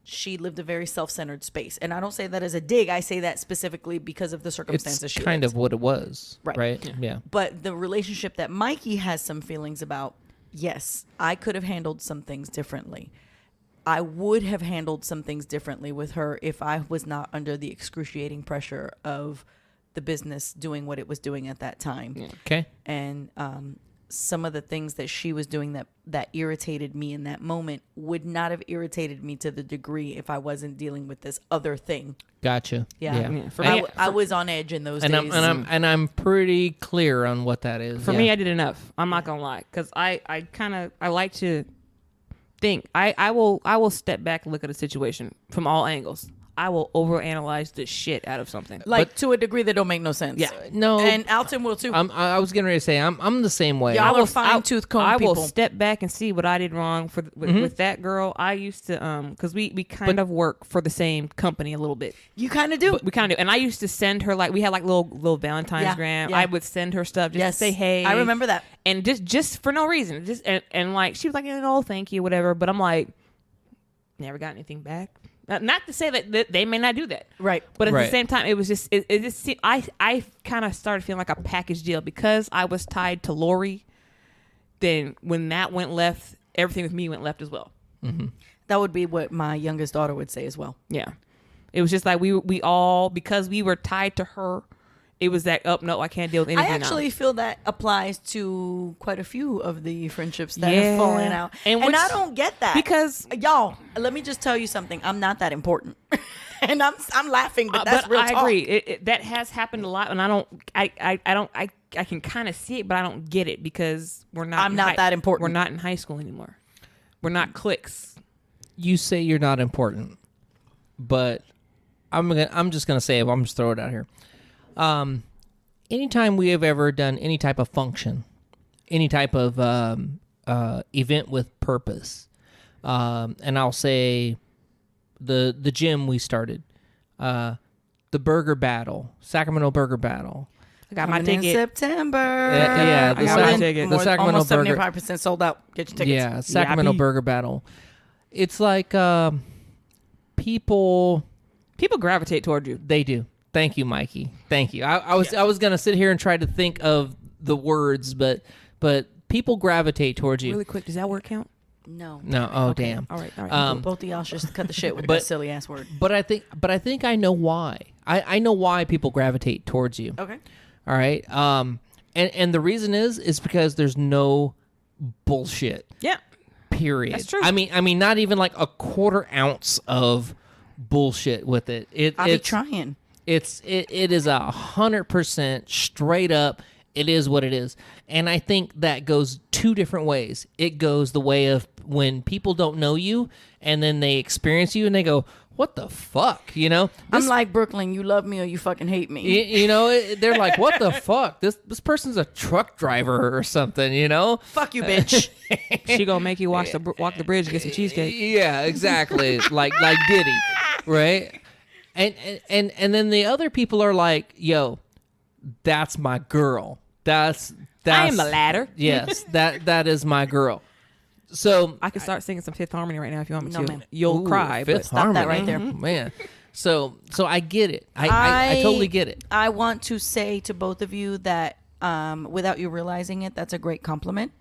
she lived a very self-centered space. And I don't say that as a dig. I say that specifically because of the circumstances it's she kind lived. of what it was, Right. right? Yeah. But the relationship that Mikey has some feelings about, yes, I could have handled some things differently. I would have handled some things differently with her if I was not under the excruciating pressure of the business doing what it was doing at that time. Yeah. Okay. And some of the things that she was doing that irritated me in that moment would not have irritated me to the degree if I wasn't dealing with this other thing. Gotcha. Yeah. Yeah. For me, I was on edge in those days. I'm pretty clear on what that is. For me, I did enough. I'm not gonna lie, because I like to think. I will step back and look at a situation from all angles. I will overanalyze the shit out of something. Like, to a degree that don't make no sense. Yeah. No. And Alton will too. I was getting ready to say I'm the same way. Y'all are fine-tooth comb I people. will step back and see what I did wrong with that girl. I used to because we kind of work for the same company a little bit. You kind of do. But we kind of do. And I used to send her, like, we had like little Valentine's gram. Yeah. I would send her stuff just to say hey. I remember that. And just for no reason. Just and like she was like, oh, thank you, whatever. But I'm like, never got anything back. Not to say that they may not do that, Right? But at the same time, it was just it just seemed, I kind of started feeling like a package deal because I was tied to Lori. Then when that went left, everything with me went left as well. Mm-hmm. That would be what my youngest daughter would say as well. Yeah, it was just like we all, because we were tied to her. It was that no, I can't deal with anything. I actually feel that applies to quite a few of the friendships that Yeah. have fallen out, and I don't get that because y'all. Let me just tell you something. I'm not that important, and I'm laughing, but that's real talk. I agree. That has happened a lot, and I can kind of see it, but I don't get it because we're not. I'm not that important. We're not in high school anymore. We're not cliques. You say you're not important, but I'm just gonna say it. I'm just throw it out here. Anytime we have ever done any type of function, any type of event with purpose, and I'll say the gym we started, the burger battle, Sacramento Burger Battle. I got my Coming in ticket. September. Yeah, I got my ticket. the Sacramento almost Burger. 75% sold out. Get your tickets. Yeah, Sacramento Burger Battle. It's like people gravitate toward you. They do. Thank you, Mikey. Thank you. I was gonna sit here and try to think of the words, but people gravitate towards you. Really quick, does that word count? No. No. Oh, Okay. damn. All right. Both of y'all should just cut the shit with But- that silly ass word. But I think I know why. I know why people gravitate towards you. Okay. All right. And the reason is because there's no bullshit. Yeah. Period. That's true. I mean, not even like a quarter ounce of bullshit with it. I'll be trying. It is 100% straight up. It is what it is. And I think that goes two different ways. It goes the way of when people don't know you and then they experience you and they go, what the fuck? You know? I'm like Brooklyn, you love me or you fucking hate me. You know, they're like, what the fuck? This person's a truck driver or something, you know? Fuck you, bitch. She gonna make you walk the bridge and get some cheesecake. Yeah, exactly. like Diddy, right? And then the other people are like, yo, that's my girl. That's I am the latter. Yes, that is my girl. So I can start singing some Fifth Harmony right now if you want me No, to. ma'am. You'll cry. Fifth But Stop that Harmony. right there. Man. So I get it. I totally get it. I want to say to both of you that without you realizing it, that's a great compliment.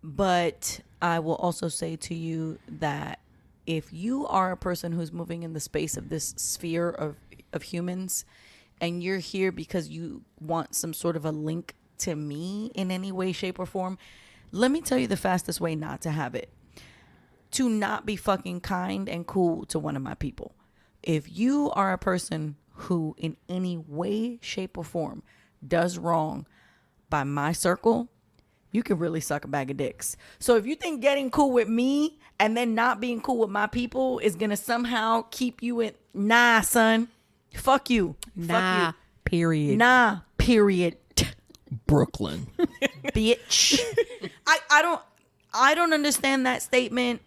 But I will also say to you that if you are a person who's moving in the space of this sphere of humans and you're here because you want some sort of a link to me in any way, shape, or form, let me tell you the fastest way not to have it. To not be fucking kind and cool to one of my people. If you are a person who in any way, shape, or form does wrong by my circle, you can really suck a bag of dicks. So if you think getting cool with me and then not being cool with my people is going to somehow keep you in, nah, son. Fuck you. nah, Fuck period. you. Nah, period. Brooklyn. Bitch. I don't understand that statement,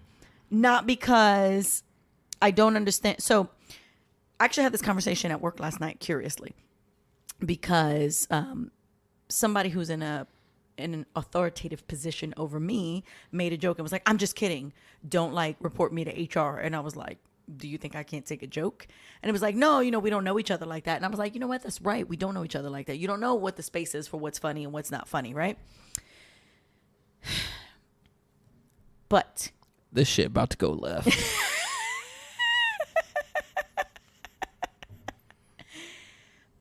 not because I don't understand. So I actually had this conversation at work last night, curiously, because somebody who's in an authoritative position over me made a joke and was like, I'm just kidding. Don't like report me to HR. And I was like, do you think I can't take a joke? And it was like, no, we don't know each other like that. And I was like, you know what? That's right. We don't know each other like that. You don't know what the space is for what's funny and what's not funny, right? But This shit about to go left.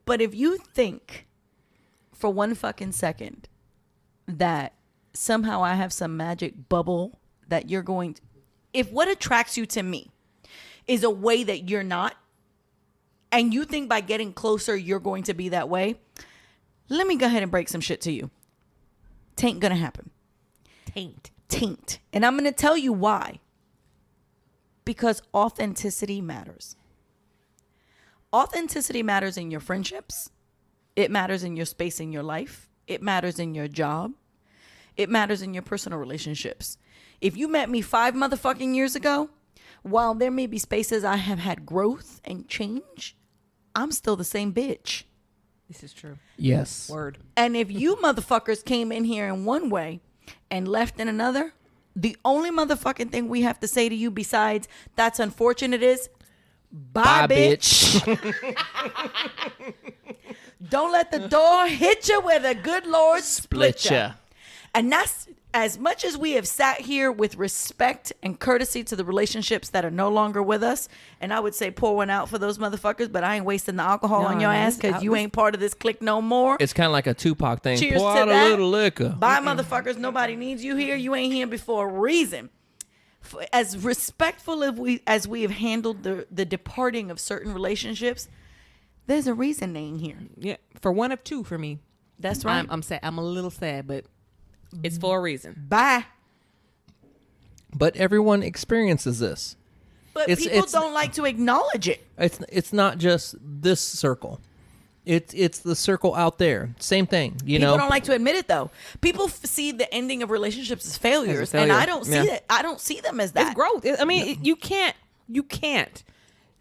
But if you think for one fucking second that somehow I have some magic bubble that you're going to, if what attracts you to me is a way that you're not, and you think by getting closer you're going to be that way, let me go ahead and break some shit to you. Tain't gonna happen. Taint. And I'm gonna tell you why. Because authenticity matters. Authenticity matters in your friendships. It matters in your space in your life. It matters in your job. It matters in your personal relationships. If you met me 5 motherfucking years ago, while there may be spaces I have had growth and change, I'm still the same bitch. This is true. Yes. Word. And if you motherfuckers came in here in one way and left in another, the only motherfucking thing we have to say to you besides that's unfortunate is bye bitch. Don't let the door hit you where the good Lord split you. ya. And that's as much as we have sat here with respect and courtesy to the relationships that are no longer with us. And I would say pour one out for those motherfuckers, but I ain't wasting the alcohol on your ass because you ain't part of this clique no more. It's kind of like a Tupac thing. Cheers Pour to out that. a little liquor. Bye, motherfuckers. Nobody needs you here. You ain't here before a reason. As respectful as we have handled the departing of certain relationships, there's a reason they ain't here. Yeah, for one of two for me. That's right. I'm sad. I'm a little sad, but it's for a reason. Bye. But everyone experiences this. But people don't like to acknowledge it. It's not just this circle. It's the circle out there. Same thing, you know. People don't like to admit it though. People see the ending of relationships as failures, failure. and I don't see that. I don't see them as that. It's growth. I mean, you can't.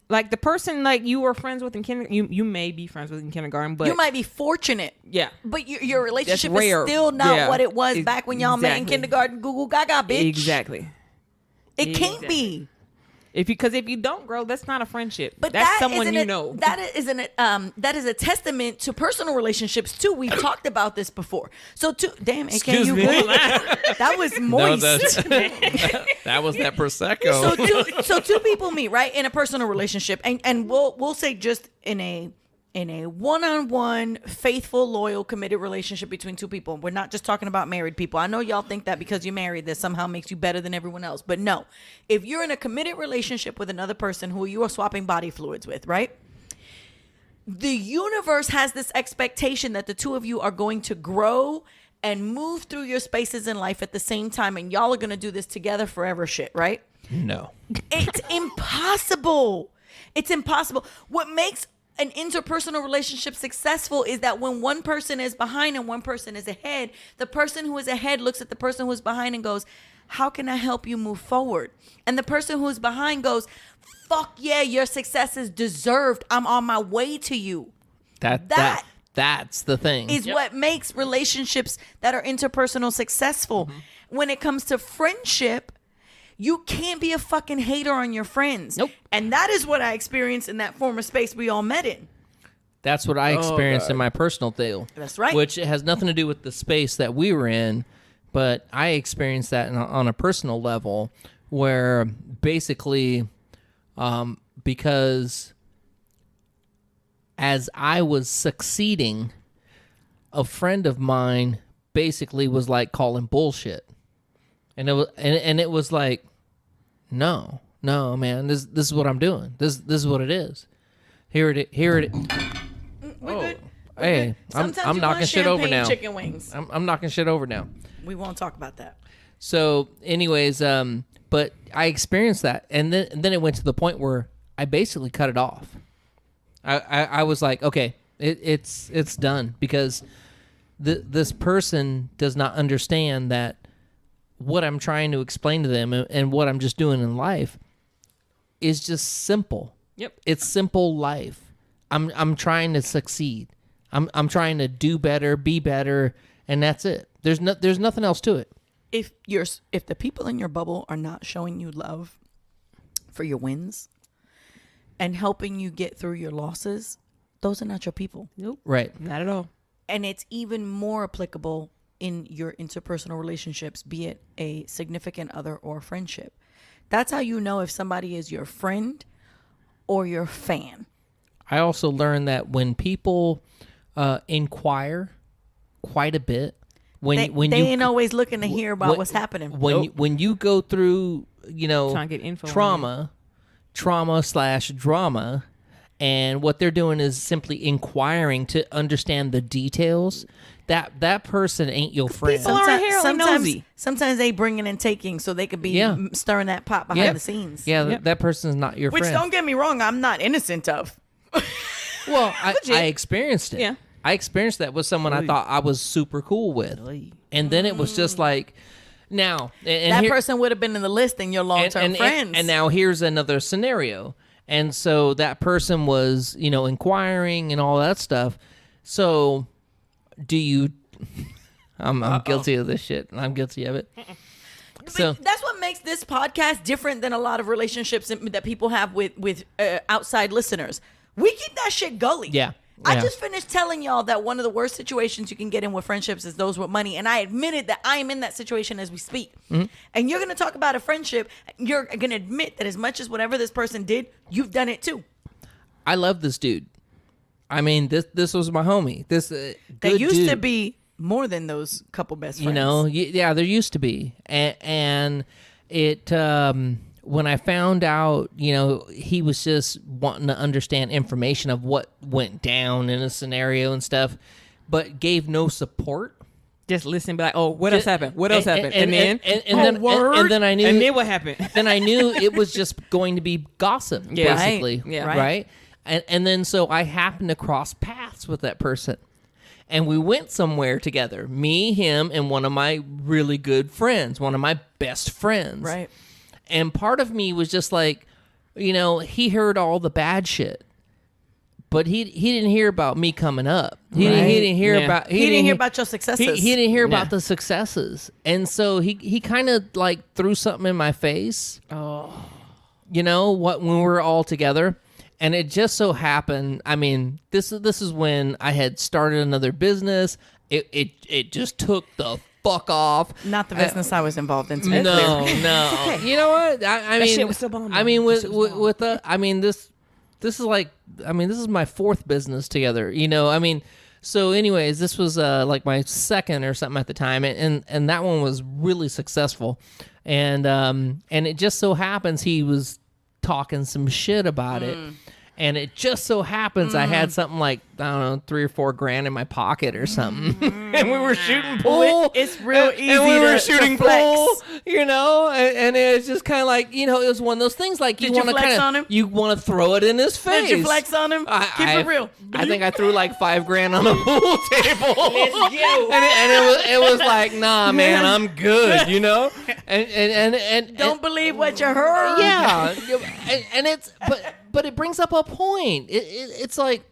Like the person like you were friends with in kindergarten, you may be friends with in kindergarten, but You might be fortunate. yeah, But your relationship is rare. still not Yeah. what it was back when y'all met in Exactly. kindergarten. Goo goo gaga, bitch. exactly. It can't Exactly. be. If you don't grow, that's not a friendship. But that's that someone isn't you a- know. That is a testament to personal relationships too. We've talked about this before. So damn, AK, Excuse you me. good? That was moist. That was that prosecco. So two people meet right in a personal relationship, and we'll say just in a one-on-one, faithful, loyal, committed relationship between two people. We're not just talking about married people. I know y'all think that because you're married, that somehow makes you better than everyone else. But no, if you're in a committed relationship with another person who you are swapping body fluids with, right? the universe has this expectation that the two of you are going to grow and move through your spaces in life at the same time, and y'all are going to do this together forever shit, right? No. It's impossible. It's impossible. What makes an interpersonal relationship successful is that when one person is behind and one person is ahead, the person who is ahead looks at the person who is behind and goes, how can I help you move forward? And the person who is behind goes, fuck yeah, your success is deserved. I'm on my way to you. That's the thing. Is what makes relationships that are interpersonal successful. Mm-hmm. When it comes to friendship, you can't be a fucking hater on your friends. Nope. And that is what I experienced in that former space we all met in. That's what I experienced in my personal deal. That's right. Which has nothing to do with the space that we were in, but I experienced that on a personal level where basically because as I was succeeding, a friend of mine basically was like calling bullshit. And it was like, no, man, this is what I'm doing. This is what it is. Here it is. We're good. Hey, I'm knocking shit over now. Chicken wings. I'm knocking shit over now. We won't talk about that. So, anyways, but I experienced that, and then it went to the point where I basically cut it off. I was like, okay, it's done, because this person does not understand that what I'm trying to explain to them and what I'm just doing in life is just simple. Yep. It's simple life. I'm trying to succeed. I'm trying to do better, be better, and that's it. There's nothing else to it. If the people in your bubble are not showing you love for your wins and helping you get through your losses, those are not your people. Nope. Right. Not at all. And it's even more applicable in your interpersonal relationships, be it a significant other or a friendship. That's how you know if somebody is your friend or your fan. I also learned that when people inquire quite a bit, they ain't always looking to hear about what's happening. When you go through, trying to get info trauma/drama, and what they're doing is simply inquiring to understand the details, that person ain't your friend. Sometimes they bringing and taking so they could be stirring that pot behind the scenes. Yeah, that person's not your friend. Which, don't get me wrong, I'm not innocent of. Well, I experienced it. Yeah. I experienced that with someone I thought I was super cool with. And then it was just like, now. That person would have been in the list in your long-term friends. And now here's another scenario. And so that person was, inquiring and all that stuff. So do you... I'm guilty of this shit. I'm guilty of it. So that's what makes this podcast different than a lot of relationships that people have with outside listeners. We keep that shit gully. Yeah. I just finished telling y'all that one of the worst situations you can get in with friendships is those with money. And I admitted that I am in that situation as we speak. Mm-hmm. And you're going to talk about a friendship. You're going to admit that as much as whatever this person did, you've done it too. I love this dude. I mean, this was my homie. There used to be more than those couple best friends. Yeah, there used to be. And it... when I found out, he was just wanting to understand information of what went down in a scenario and stuff, but gave no support. Just listen, be like, oh, what else happened? What else happened? And then I knew. And then what happened? Then I knew it was just going to be gossip, basically. Right. Yeah. Right. And then so I happened to cross paths with that person. And we went somewhere together, me, him, and one of my really good friends, one of my best friends. Right. And part of me was just like, he heard all the bad shit, but he didn't hear about me coming up. He didn't hear about your successes. He didn't hear about the successes, and so he kind of like threw something in my face. Oh, when we were all together, and it just so happened. I mean, this is when I had started another business. It just took the fuck off. Not the business I was involved in. No. Okay. You know what? I mean, shit was so bomb. I mean, this is like, this is my fourth business together. So anyways, this was like my second or something at the time, and that one was really successful, and it just so happens he was talking some shit about it, And it just so happens I had something like, I don't know, $3 or $4 in my pocket or something. And we were shooting pool. It's real easy and we were to shooting flex. pool, you know, and it was just kind of like, it was one of those things like Did you want to flex on him? you want to throw it in his face. Did you flex on him? Keep it real. I think I threw like $5 on the pool table. Let's go. And it was like, nah, man, I'm good, And Don't believe what you heard. yeah, and it's but it brings up a point. It's like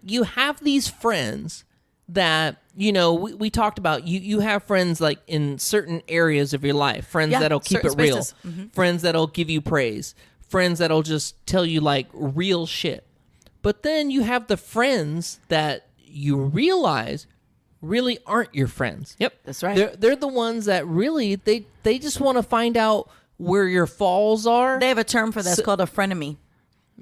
you have these friends that we talked about. You have friends like in certain areas of your life, friends that'll keep it real, friends that'll give you praise, friends that'll just tell you like real shit. But then you have the friends that you realize really aren't your friends. Yep, that's right. They're the ones that really they just want to find out where your falls are. They have a term for that. It's called a frenemy.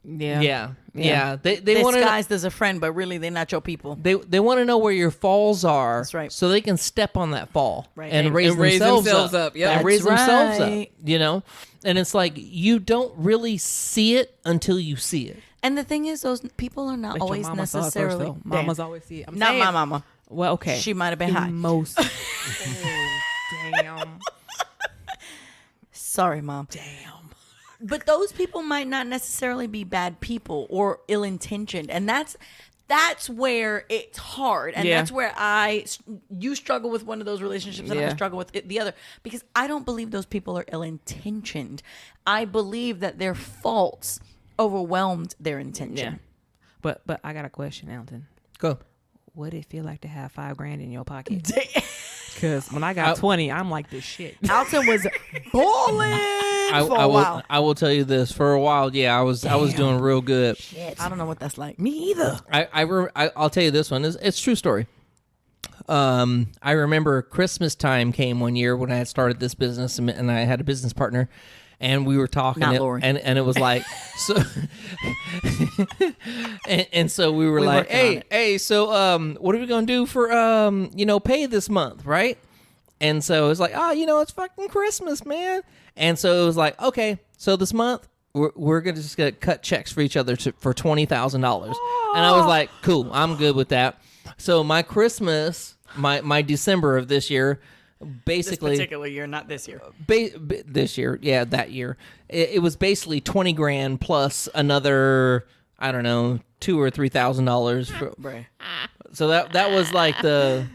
Yeah. They They're want disguised as a friend, but really they're not your people. They want to know where your falls are. That's right. So they can step on that fall Right. and And raise themselves up. Yep. And raise That's themselves right. up. And it's like you don't really see it until you see it. And the thing is, those people are not Bet your always mama saw it first, necessarily. though. Mamas always see it. I'm Not saying. my mama. Well, okay. She might have been high. Most. Oh, damn. Sorry, Mom. Damn. But those people might not necessarily be bad people or ill-intentioned, and that's where it's hard, and Yeah. that's where you struggle with one of those relationships, and I Yeah. struggle with the other, because I don't believe those people are ill-intentioned. I believe that their faults overwhelmed their intention. Yeah. But I got a question, Alton. Go. What did it feel like to have $5 in your pocket? Because when I got 20, I'm like this shit. Alton was balling for a while. I will tell you this. For a while, I was doing real good. I don't know what that's like. Me either. I'll tell you this one. It's true story. I remember Christmas time came one year when I had started this business, and I had a business partner, and we were talking, Not Lori. and it was like so, and so we were like, working on hey, so what are we gonna do for pay this month, right? And so it was like, it's fucking Christmas, man. And so it was like, okay, so this month we're gonna cut checks for each other for $20,000, and I was like, cool, I'm good with that. So my Christmas, my December of this year, basically This particular year, not this year. this year, that year, it was basically $20,000 plus another, I don't know, $2,000 or $3,000. So that was like the,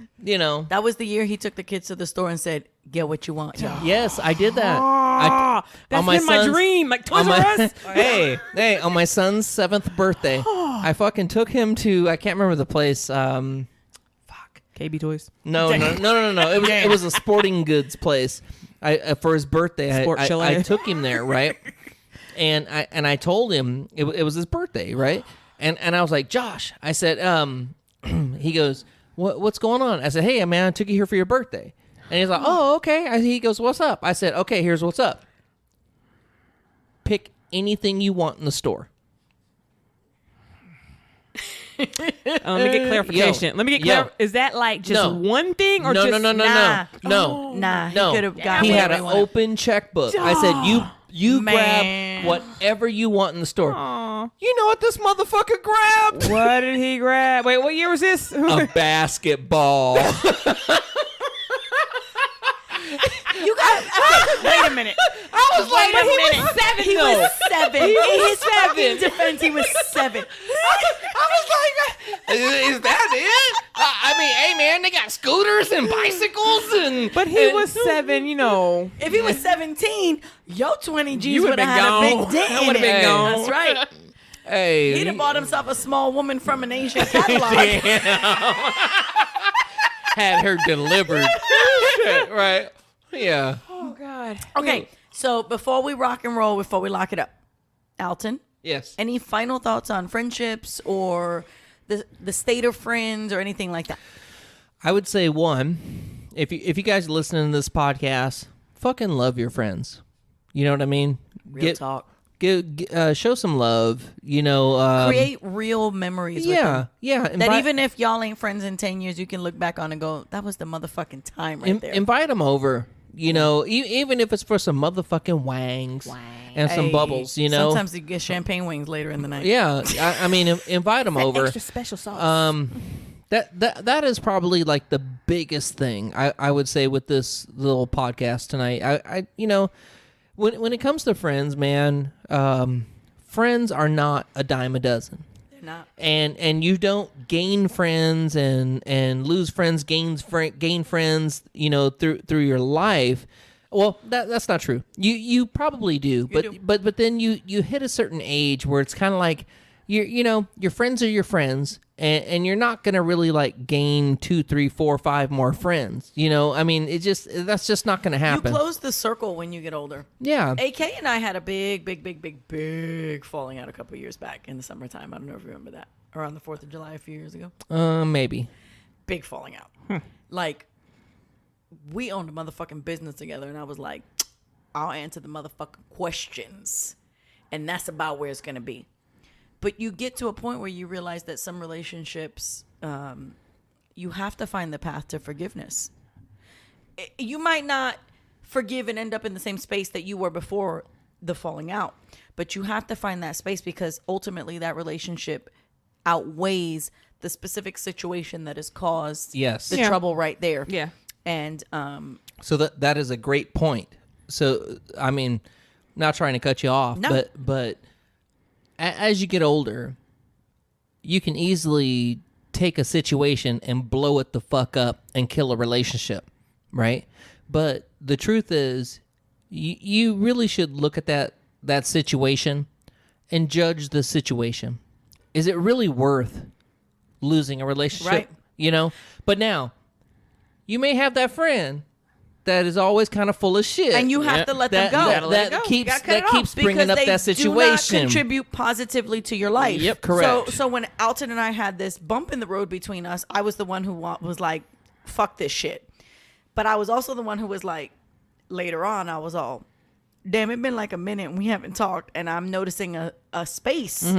That was the year he took the kids to the store and said, "Get what you want, y'all." yes, I did that. That's been my dream. Like Toys on R my, Us. hey, on my son's 7th birthday, I fucking took him to, I can't remember the place. KB Toys. No. It was a sporting goods place. For his birthday, Sport I Chalet. took him there, right? And I told him it was his birthday, right? And I was like, Josh, I said, he goes, what's going on? I said, hey, man, I took you here for your birthday. And he's like, oh, okay. He goes, what's up? I said, okay, here's what's up. Pick anything you want in the store. Let me get clarification. Let me get Yo. Is that like just No. one thing or No, just no. Nah, he No, could have got he what had he an wanted. open checkbook. I said, you Man. grab whatever you want in the store. Aw. You know what this motherfucker grabbed? What did he grab? Wait, what year was this? A basketball. You got wait a minute. I was like, Wait a minute. He was 7 He though. was 7. He In was his fucking 7. defense, he was 7. I was like, is that it? I mean, hey man, they got scooters and bicycles and. But he was 7, If he was 17, your 20 G's You would would've have been had a gone. big dent That in would've it. been gone. That's right. Hey, He'd have bought himself a small woman from an Asian catalog. had her delivered. Shit, right? Yeah. Oh God. Okay, so before we rock and roll, before we lock it up, Alton, Yes. any final thoughts on friendships or the state of friends or anything like that? I would say one, if you guys are listening to this podcast, fucking love your friends. You know what I mean? Real talk. Show some love. Create real memories with them. Yeah. That even if y'all ain't friends in 10 years, you can look back on and go, that was the motherfucking time right there. Invite them over. You know, even if it's for some motherfucking wangs and some bubbles, you know. Sometimes you get champagne wings later in the night. Yeah, I mean, invite them over. Extra special sauce. That is probably like the biggest thing I would say with this little podcast tonight. I you know, when it comes to friends, man, friends are not a dime a dozen. They're not. And you don't gain friends and lose friends, gain friends, you know, through your life. Well, that's not true. You probably do, but then you hit a certain age where it's kind of like you know, your friends are your friends, and you're not gonna really like gain 2, 3, 4, 5 more friends. You know, I mean, that's just not gonna happen. You close the circle when you get older. Yeah. AK and I had a big falling out a couple years back in the summertime. I don't know if you remember that. Around the 4th of July a few years ago. Maybe. Big falling out. Like, we owned a motherfucking business together, and I was like, I'll answer the motherfucking questions. And that's about where it's gonna be. But you get to a point where you realize that some relationships, you have to find the path to forgiveness. You might not forgive and end up in the same space that you were before the falling out, but you have to find that space because ultimately that relationship outweighs the specific situation that has caused the trouble right there. Yeah. And so that is a great point. So, I mean, not trying to cut you off, but as you get older, you can easily take a situation and blow it the fuck up and kill a relationship, right? But the truth is, you really should look at that situation and judge the situation. Is it really worth losing a relationship? Right. You know? But now, you may have that friend that is always kind of full of shit, and you have to let them go. That keeps bringing up that situation. Because they do not contribute positively to your life. Yep, correct. So when Alton and I had this bump in the road between us, I was the one who was like, "Fuck this shit," but I was also the one who was like, later on, I was all, "Damn, it's been like a minute and we haven't talked," and I'm noticing a space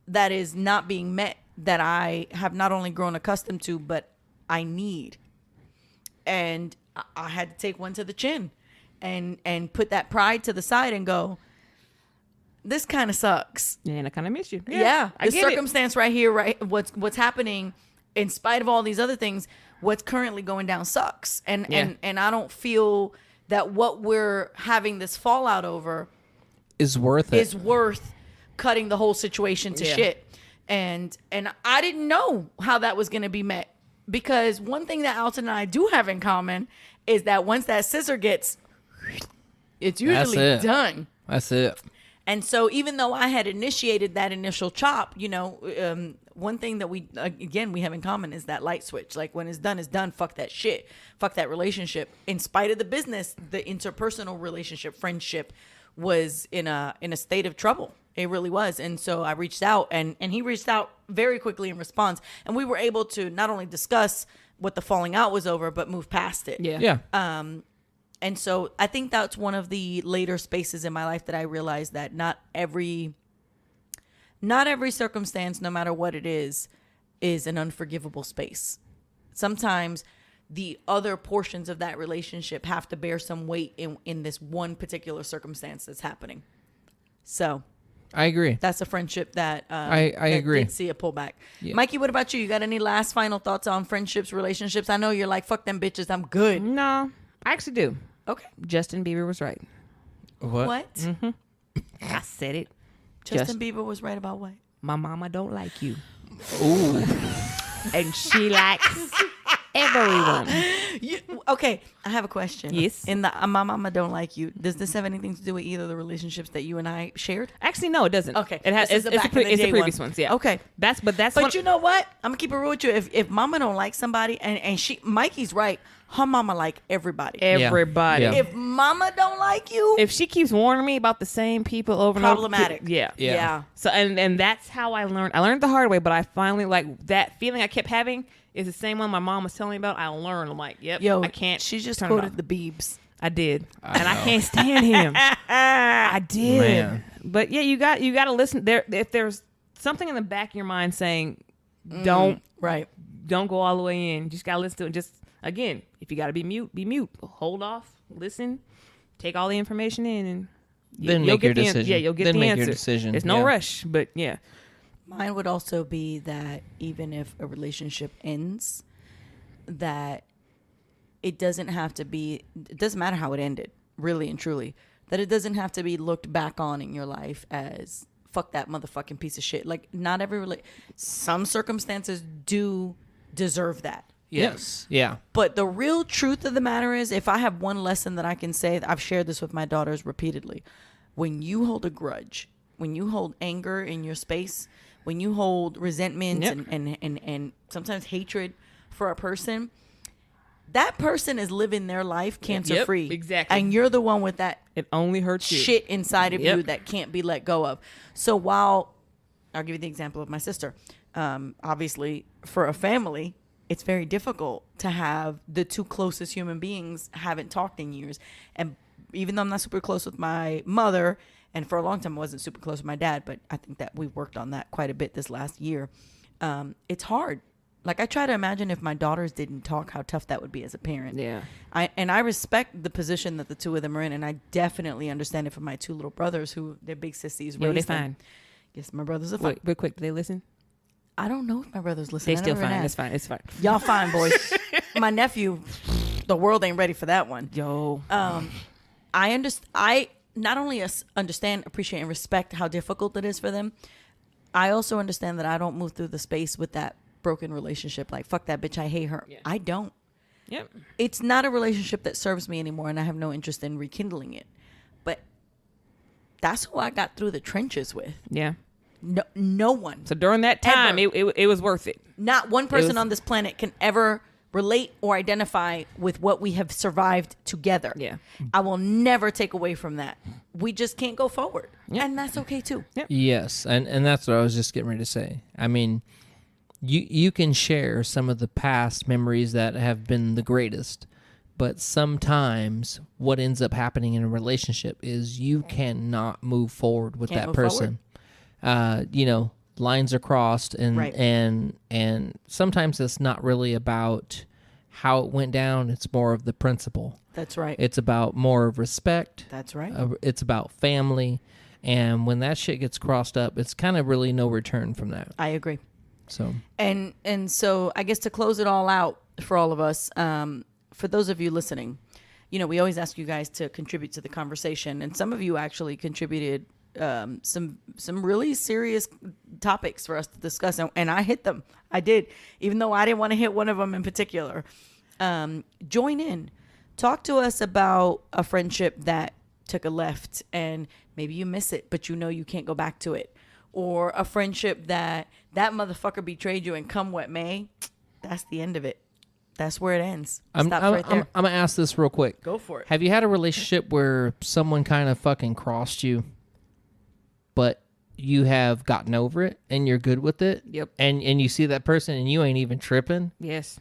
that is not being met that I have not only grown accustomed to, but I need, and I had to take one to the chin and put that pride to the side and go, this kind of sucks. Yeah, and I kind of miss you. Yeah. I The get circumstance right here, right? What's happening in spite of all these other things, what's currently going down sucks. And I don't feel that what we're having this fallout over is worth it. Is worth cutting the whole situation to shit. And I didn't know how that was going to be met. Because one thing that Alton and I do have in common is that once that scissor gets, it's usually done. That's it. And so even though I had initiated that initial chop, you know, one thing that we have in common is that light switch. Like when it's done. Fuck that shit. Fuck that relationship. In spite of the business, the interpersonal relationship, friendship was in a state of trouble. It really was. And so I reached out and he reached out very quickly in response. And we were able to not only discuss what the falling out was over, but move past it. Yeah. And so I think that's one of the later spaces in my life that I realized that not every circumstance, no matter what it is an unforgivable space. Sometimes the other portions of that relationship have to bear some weight in this one particular circumstance that's happening. So I agree. That's a friendship that I agree. Did see a pullback. Yeah. Mikey, what about you? You got any last final thoughts on friendships, relationships? I know you're like, fuck them bitches, I'm good. No, I actually do. Okay. Justin Bieber was right. What? Mm-hmm. I said it. Justin Bieber was right about what? My mama don't like you. Ooh. And she likes everyone. Okay, I have a question. Yes. In the my mama don't like you, does this have anything to do with either of the relationships that you and I shared? Actually, no, it doesn't. Okay. It has. It's the previous ones. Yeah. Okay. But you know what? I'm gonna keep it real with you. If mama don't like somebody, and Mikey's right, her mama like everybody. Everybody. Yeah. If mama don't like you, if she keeps warning me about the same people over and over, problematic. Yeah. So and that's how I learned. I learned the hard way, but I finally like that feeling I kept having is the same one my mom was telling me about. I learned. I'm like, yep. I can't. She just turn quoted the Beebs. I did, and I can't stand him. I did, Man. But yeah, you got to listen. There, if there's something in the back of your mind saying, don't right, don't go all the way in. You just gotta listen to it. Again, if you got to be mute, be mute. Hold off, listen, take all the information in, and Then you'll make your get decision. Yeah, you'll get then the make answer. your decision. There's no rush, but yeah. Mine would also be that even if a relationship ends, that it doesn't have to be, it doesn't matter how it ended, really and truly, that it doesn't have to be looked back on in your life as fuck that motherfucking piece of shit. Like, not every, some circumstances do deserve that. Yes. Yeah. But the real truth of the matter is, if I have one lesson that I can say, I've shared this with my daughters repeatedly. When you hold a grudge, when you hold anger in your space, when you hold resentment and sometimes hatred for a person, that person is living their life cancer free. Exactly. And you're the one with that It only hurts you. shit inside of you that can't be let go of. So while I'll give you the example of my sister, obviously for a family, it's very difficult to have the two closest human beings haven't talked in years. And even though I'm not super close with my mother, and for a long time I wasn't super close with my dad, but I think that we worked on that quite a bit this last year. It's hard. Like, I try to imagine if my daughters didn't talk, how tough that would be as a parent. Yeah. I respect the position that the two of them are in, and I definitely understand it for my two little brothers who their big sissies Yo, they raised them. fine. Yes, my brothers are fine. Wait, real quick, do they listen? I don't know if my brothers listen. They I still never fine. asked. It's fine. It's fine. Y'all fine, boys. My nephew, the world ain't ready for that one. Yo. I understand. I not only understand, appreciate, and respect how difficult it is for them. I also understand that I don't move through the space with that broken relationship. Like, fuck that bitch, I hate her. Yeah. I don't. Yep. It's not a relationship that serves me anymore, and I have no interest in rekindling it. But that's who I got through the trenches with. Yeah. No one. So during that time, it was worth it. Not one person was- on this planet can ever relate or identify with what we have survived together. Yeah. I will never take away from that. We just can't go forward. Yeah. And that's okay too. Yeah. Yes, and that's what I was just getting ready to say. I mean, you can share some of the past memories that have been the greatest, but sometimes what ends up happening in a relationship is you cannot move forward with Can't that move person. Lines are crossed, and Right. and sometimes it's not really about how it went down. It's more of the principle. That's right. It's about more of respect. That's right. It's about family. And when that shit gets crossed up, it's kind of really no return from that. I agree. So And so I guess to close it all out for all of us, for those of you listening, we always ask you guys to contribute to the conversation, and some of you actually contributed some really serious topics for us to discuss, and I hit them. I did, even though I didn't want to hit one of them in particular. Join in, talk to us about a friendship that took a left, and maybe you miss it, but you can't go back to it, or a friendship that motherfucker betrayed you, and come what may, that's the end of it. That's where it ends. Stops right there. I'm gonna ask this real quick. Go for it. Have you had a relationship where someone kind of fucking crossed you, but you have gotten over it and you're good with it? Yep. And you see that person and you ain't even tripping? Yes.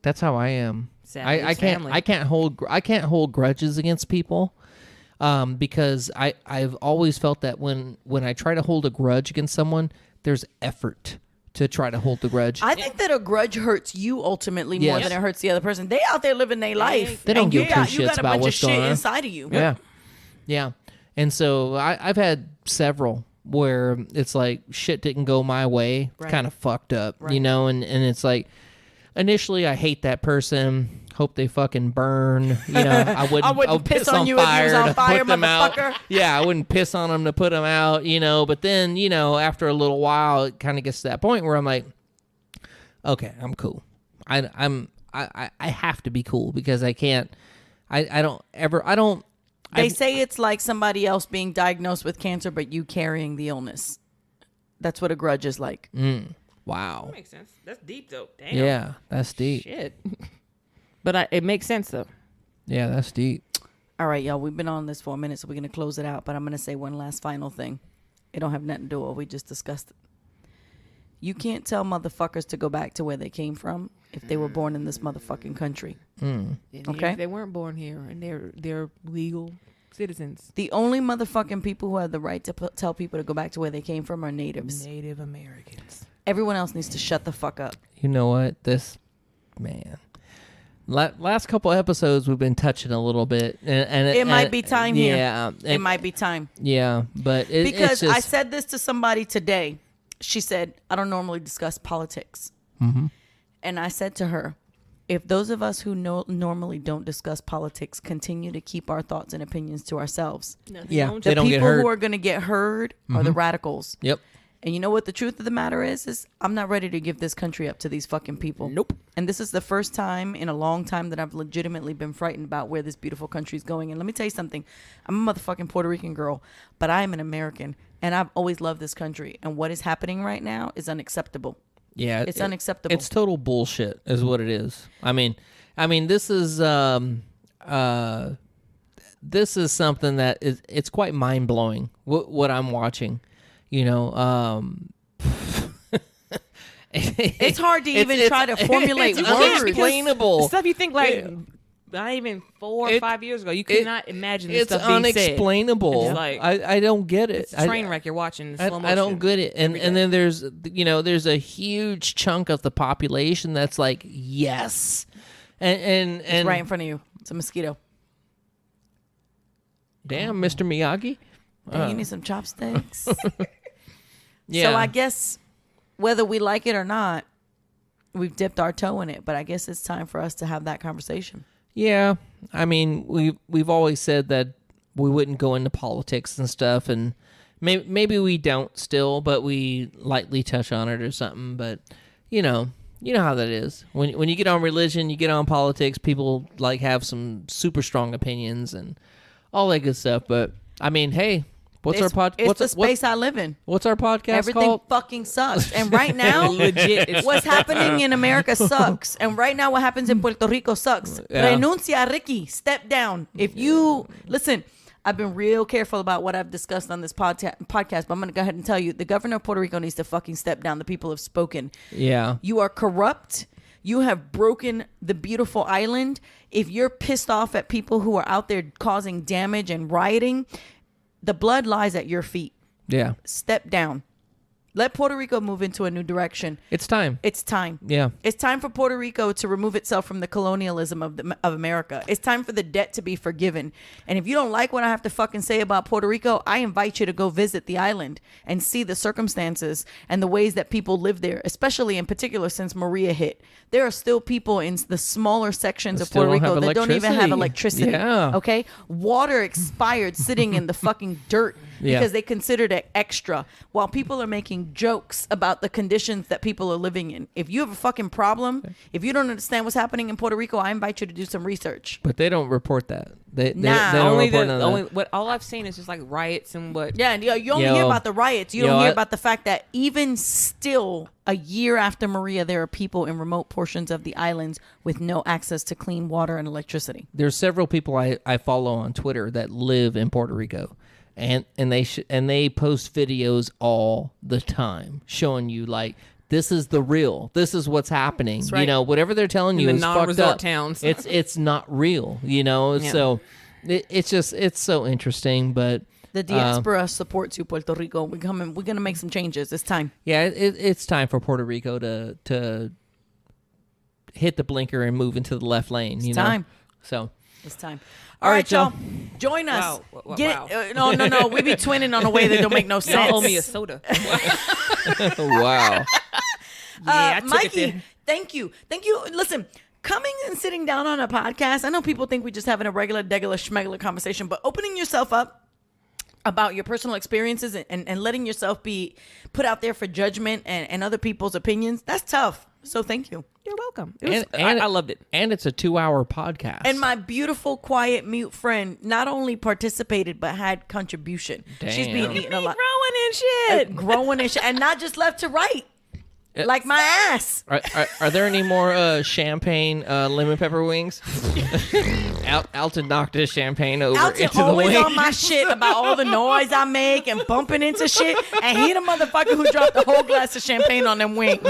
That's how I am. Sadly, I it's can't family. I can't hold grudges against people, because I've always felt that when I try to hold a grudge against someone, there's effort to try to hold the grudge. I think that a grudge hurts you ultimately more Yes. than it hurts the other person. They out there living their life. They don't and give you two got, you shits got a about bunch what's of going shit on. inside of you. Yeah. And so I've had several where it's like shit didn't go my way, Right. kind of fucked up, Right. and it's like initially I hate that person, hope they fucking burn, I wouldn't piss on you if you was on to fire, put them out. motherfucker. Yeah, I wouldn't piss on them to put them out, but then, after a little while it kind of gets to that point where I'm like, okay, I'm cool. I have to be cool because I can't. I don't. They say it's like somebody else being diagnosed with cancer, but you carrying the illness. That's what a grudge is like. Wow. That makes sense. That's deep though. Damn. Yeah, that's deep. Shit. But it makes sense though. Yeah, that's deep. All right, y'all. We've been on this for a minute, so we're going to close it out. But I'm going to say one last final thing. It don't have nothing to do with what we just discussed. You can't tell motherfuckers to go back to where they came from if they were born in this motherfucking country. And Okay. if they weren't born here and they're legal citizens. The only motherfucking people who have the right to tell people to go back to where they came from are natives. Native Americans. Everyone else needs to shut the fuck up. You know what? This man. last couple episodes we've been touching a little bit, and It might be time here. Yeah, It might be time. Yeah, but Because it's just, I said this to somebody today. She said, I don't normally discuss politics. Mm-hmm. And I said to her, if those of us who normally don't discuss politics continue to keep our thoughts and opinions to ourselves, yeah, the they don't get people hurt. who are going to get heard are the radicals. Yep. And you know what the truth of the matter is I'm not ready to give this country up to these fucking people. Nope. And this is the first time in a long time that I've legitimately been frightened about where this beautiful country is going. And let me tell you something. I'm a motherfucking Puerto Rican girl, but I am an American. And I've always loved this country. And what is happening right now is unacceptable. Yeah, It's unacceptable. It's total bullshit, is what it is. I mean, this is something that it's quite mind blowing. What I'm watching, it's hard to even try to formulate it's words. unexplainable. Stuff you think like not even 4 or 5 years ago, you could not imagine this stuff being said. It's unexplainable. It's like, I don't get it. It's a train wreck you're watching in slow motion. I don't get it. And then there's a huge chunk of the population that's like, yes. And It's right in front of you. It's a mosquito. Damn, Mr. Miyagi. Hey, you need some chopsticks. Yeah. So I guess whether we like it or not, we've dipped our toe in it. But I guess it's time for us to have that conversation. Yeah, I mean, we've always said that we wouldn't go into politics and stuff, and maybe we don't still, but we lightly touch on it or something. But you know how that is. When you get on religion, you get on politics, people like have some super strong opinions and all that good stuff. But I mean, hey, what's our space I live in. What's our podcast Everything called? fucking sucks. And right now, Legit, what's happening in America sucks. And right now, what happens in Puerto Rico sucks. Yeah. Renuncia, Ricky. Step down. If you listen, I've been real careful about what I've discussed on this podcast, but I'm going to go ahead and tell you, the governor of Puerto Rico needs to fucking step down. The people have spoken. Yeah. You are corrupt. You have broken the beautiful island. If you're pissed off at people who are out there causing damage and rioting, the blood lies at your feet. Yeah. Step down. Let Puerto Rico move into a new direction. It's time. It's time. Yeah. It's time for Puerto Rico to remove itself from the colonialism of America. It's time for the debt to be forgiven. And if you don't like what I have to fucking say about Puerto Rico, I invite you to go visit the island and see the circumstances and the ways that people live there, especially in particular since Maria hit. There are still people in the smaller sections of Puerto Rico that don't even have electricity. Yeah. Okay? Water expired sitting in the fucking dirt because they considered it extra, while people are making jokes about the conditions that people are living in. If you have a fucking problem, if you don't understand what's happening in Puerto Rico, I invite you to do some research. But they don't report that. They don't Only report none of that. what all I've seen is just like riots and what. Yeah, and you only hear about the riots. You don't hear about the fact that even still, a year after Maria, there are people in remote portions of the islands with no access to clean water and electricity. There's several people I follow on Twitter that live in Puerto Rico. And they post videos all the time showing you like, this is the real. This is what's happening. That's right. Whatever they're telling you In is the fucked non-resort up. towns. It's not real. Yeah. So it's so interesting. But The diaspora supports you, Puerto Rico. We're gonna make some changes. It's time. yeah, it's time for Puerto Rico to hit the blinker and move into the left lane. It's time. So It's time. All right, y'all. Join us. Wow. No. We be twinning on a way that don't make no sense. Y'all owe me a soda. wow. I took Mikey, it there. thank you. Listen, coming and sitting down on a podcast, I know people think we're just having a regular, degular, schmegular conversation, but opening yourself up about your personal experiences and letting yourself be put out there for judgment and other people's opinions, that's tough. So thank you. You're welcome. I loved it. And it's a 2-hour podcast. And my beautiful, quiet, mute friend not only participated, but had contribution. She's been Damn. eating a lot. Growing and shit. And not just left to right. Like my ass. Are there any more champagne lemon pepper wings? Alton knocked his champagne over Alton into the always wing. on my shit about all the noise I make and bumping into shit. And he the motherfucker who dropped the whole glass of champagne on them wings.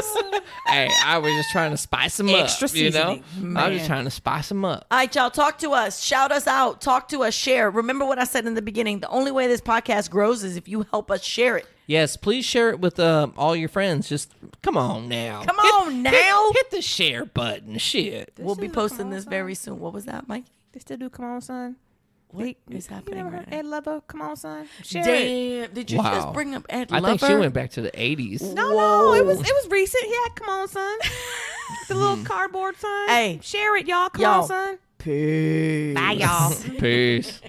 Hey, I was just trying to spice them Extra up. You know, seasoning. I was just Man. trying to spice them up. All right, y'all, talk to us. Shout us out. Talk to us. Share. Remember what I said in the beginning. The only way this podcast grows is if you help us share it. Yes, please share it with all your friends. Just come on now. Come on now. Hit the share button. Shit. We'll be posting this very soon. What was that, Mike? They still do Come On Son. What is happening You never right heard now? Ed Lover? Come On Son. Share it. Damn. Did you just Wow. bring up Ed I Lover? think she went back to the 80s. No, it was recent. Yeah, Come On Son. The little cardboard son. Hey. Share it, y'all. Come Y'all. on, son. Peace. Bye, y'all. Peace.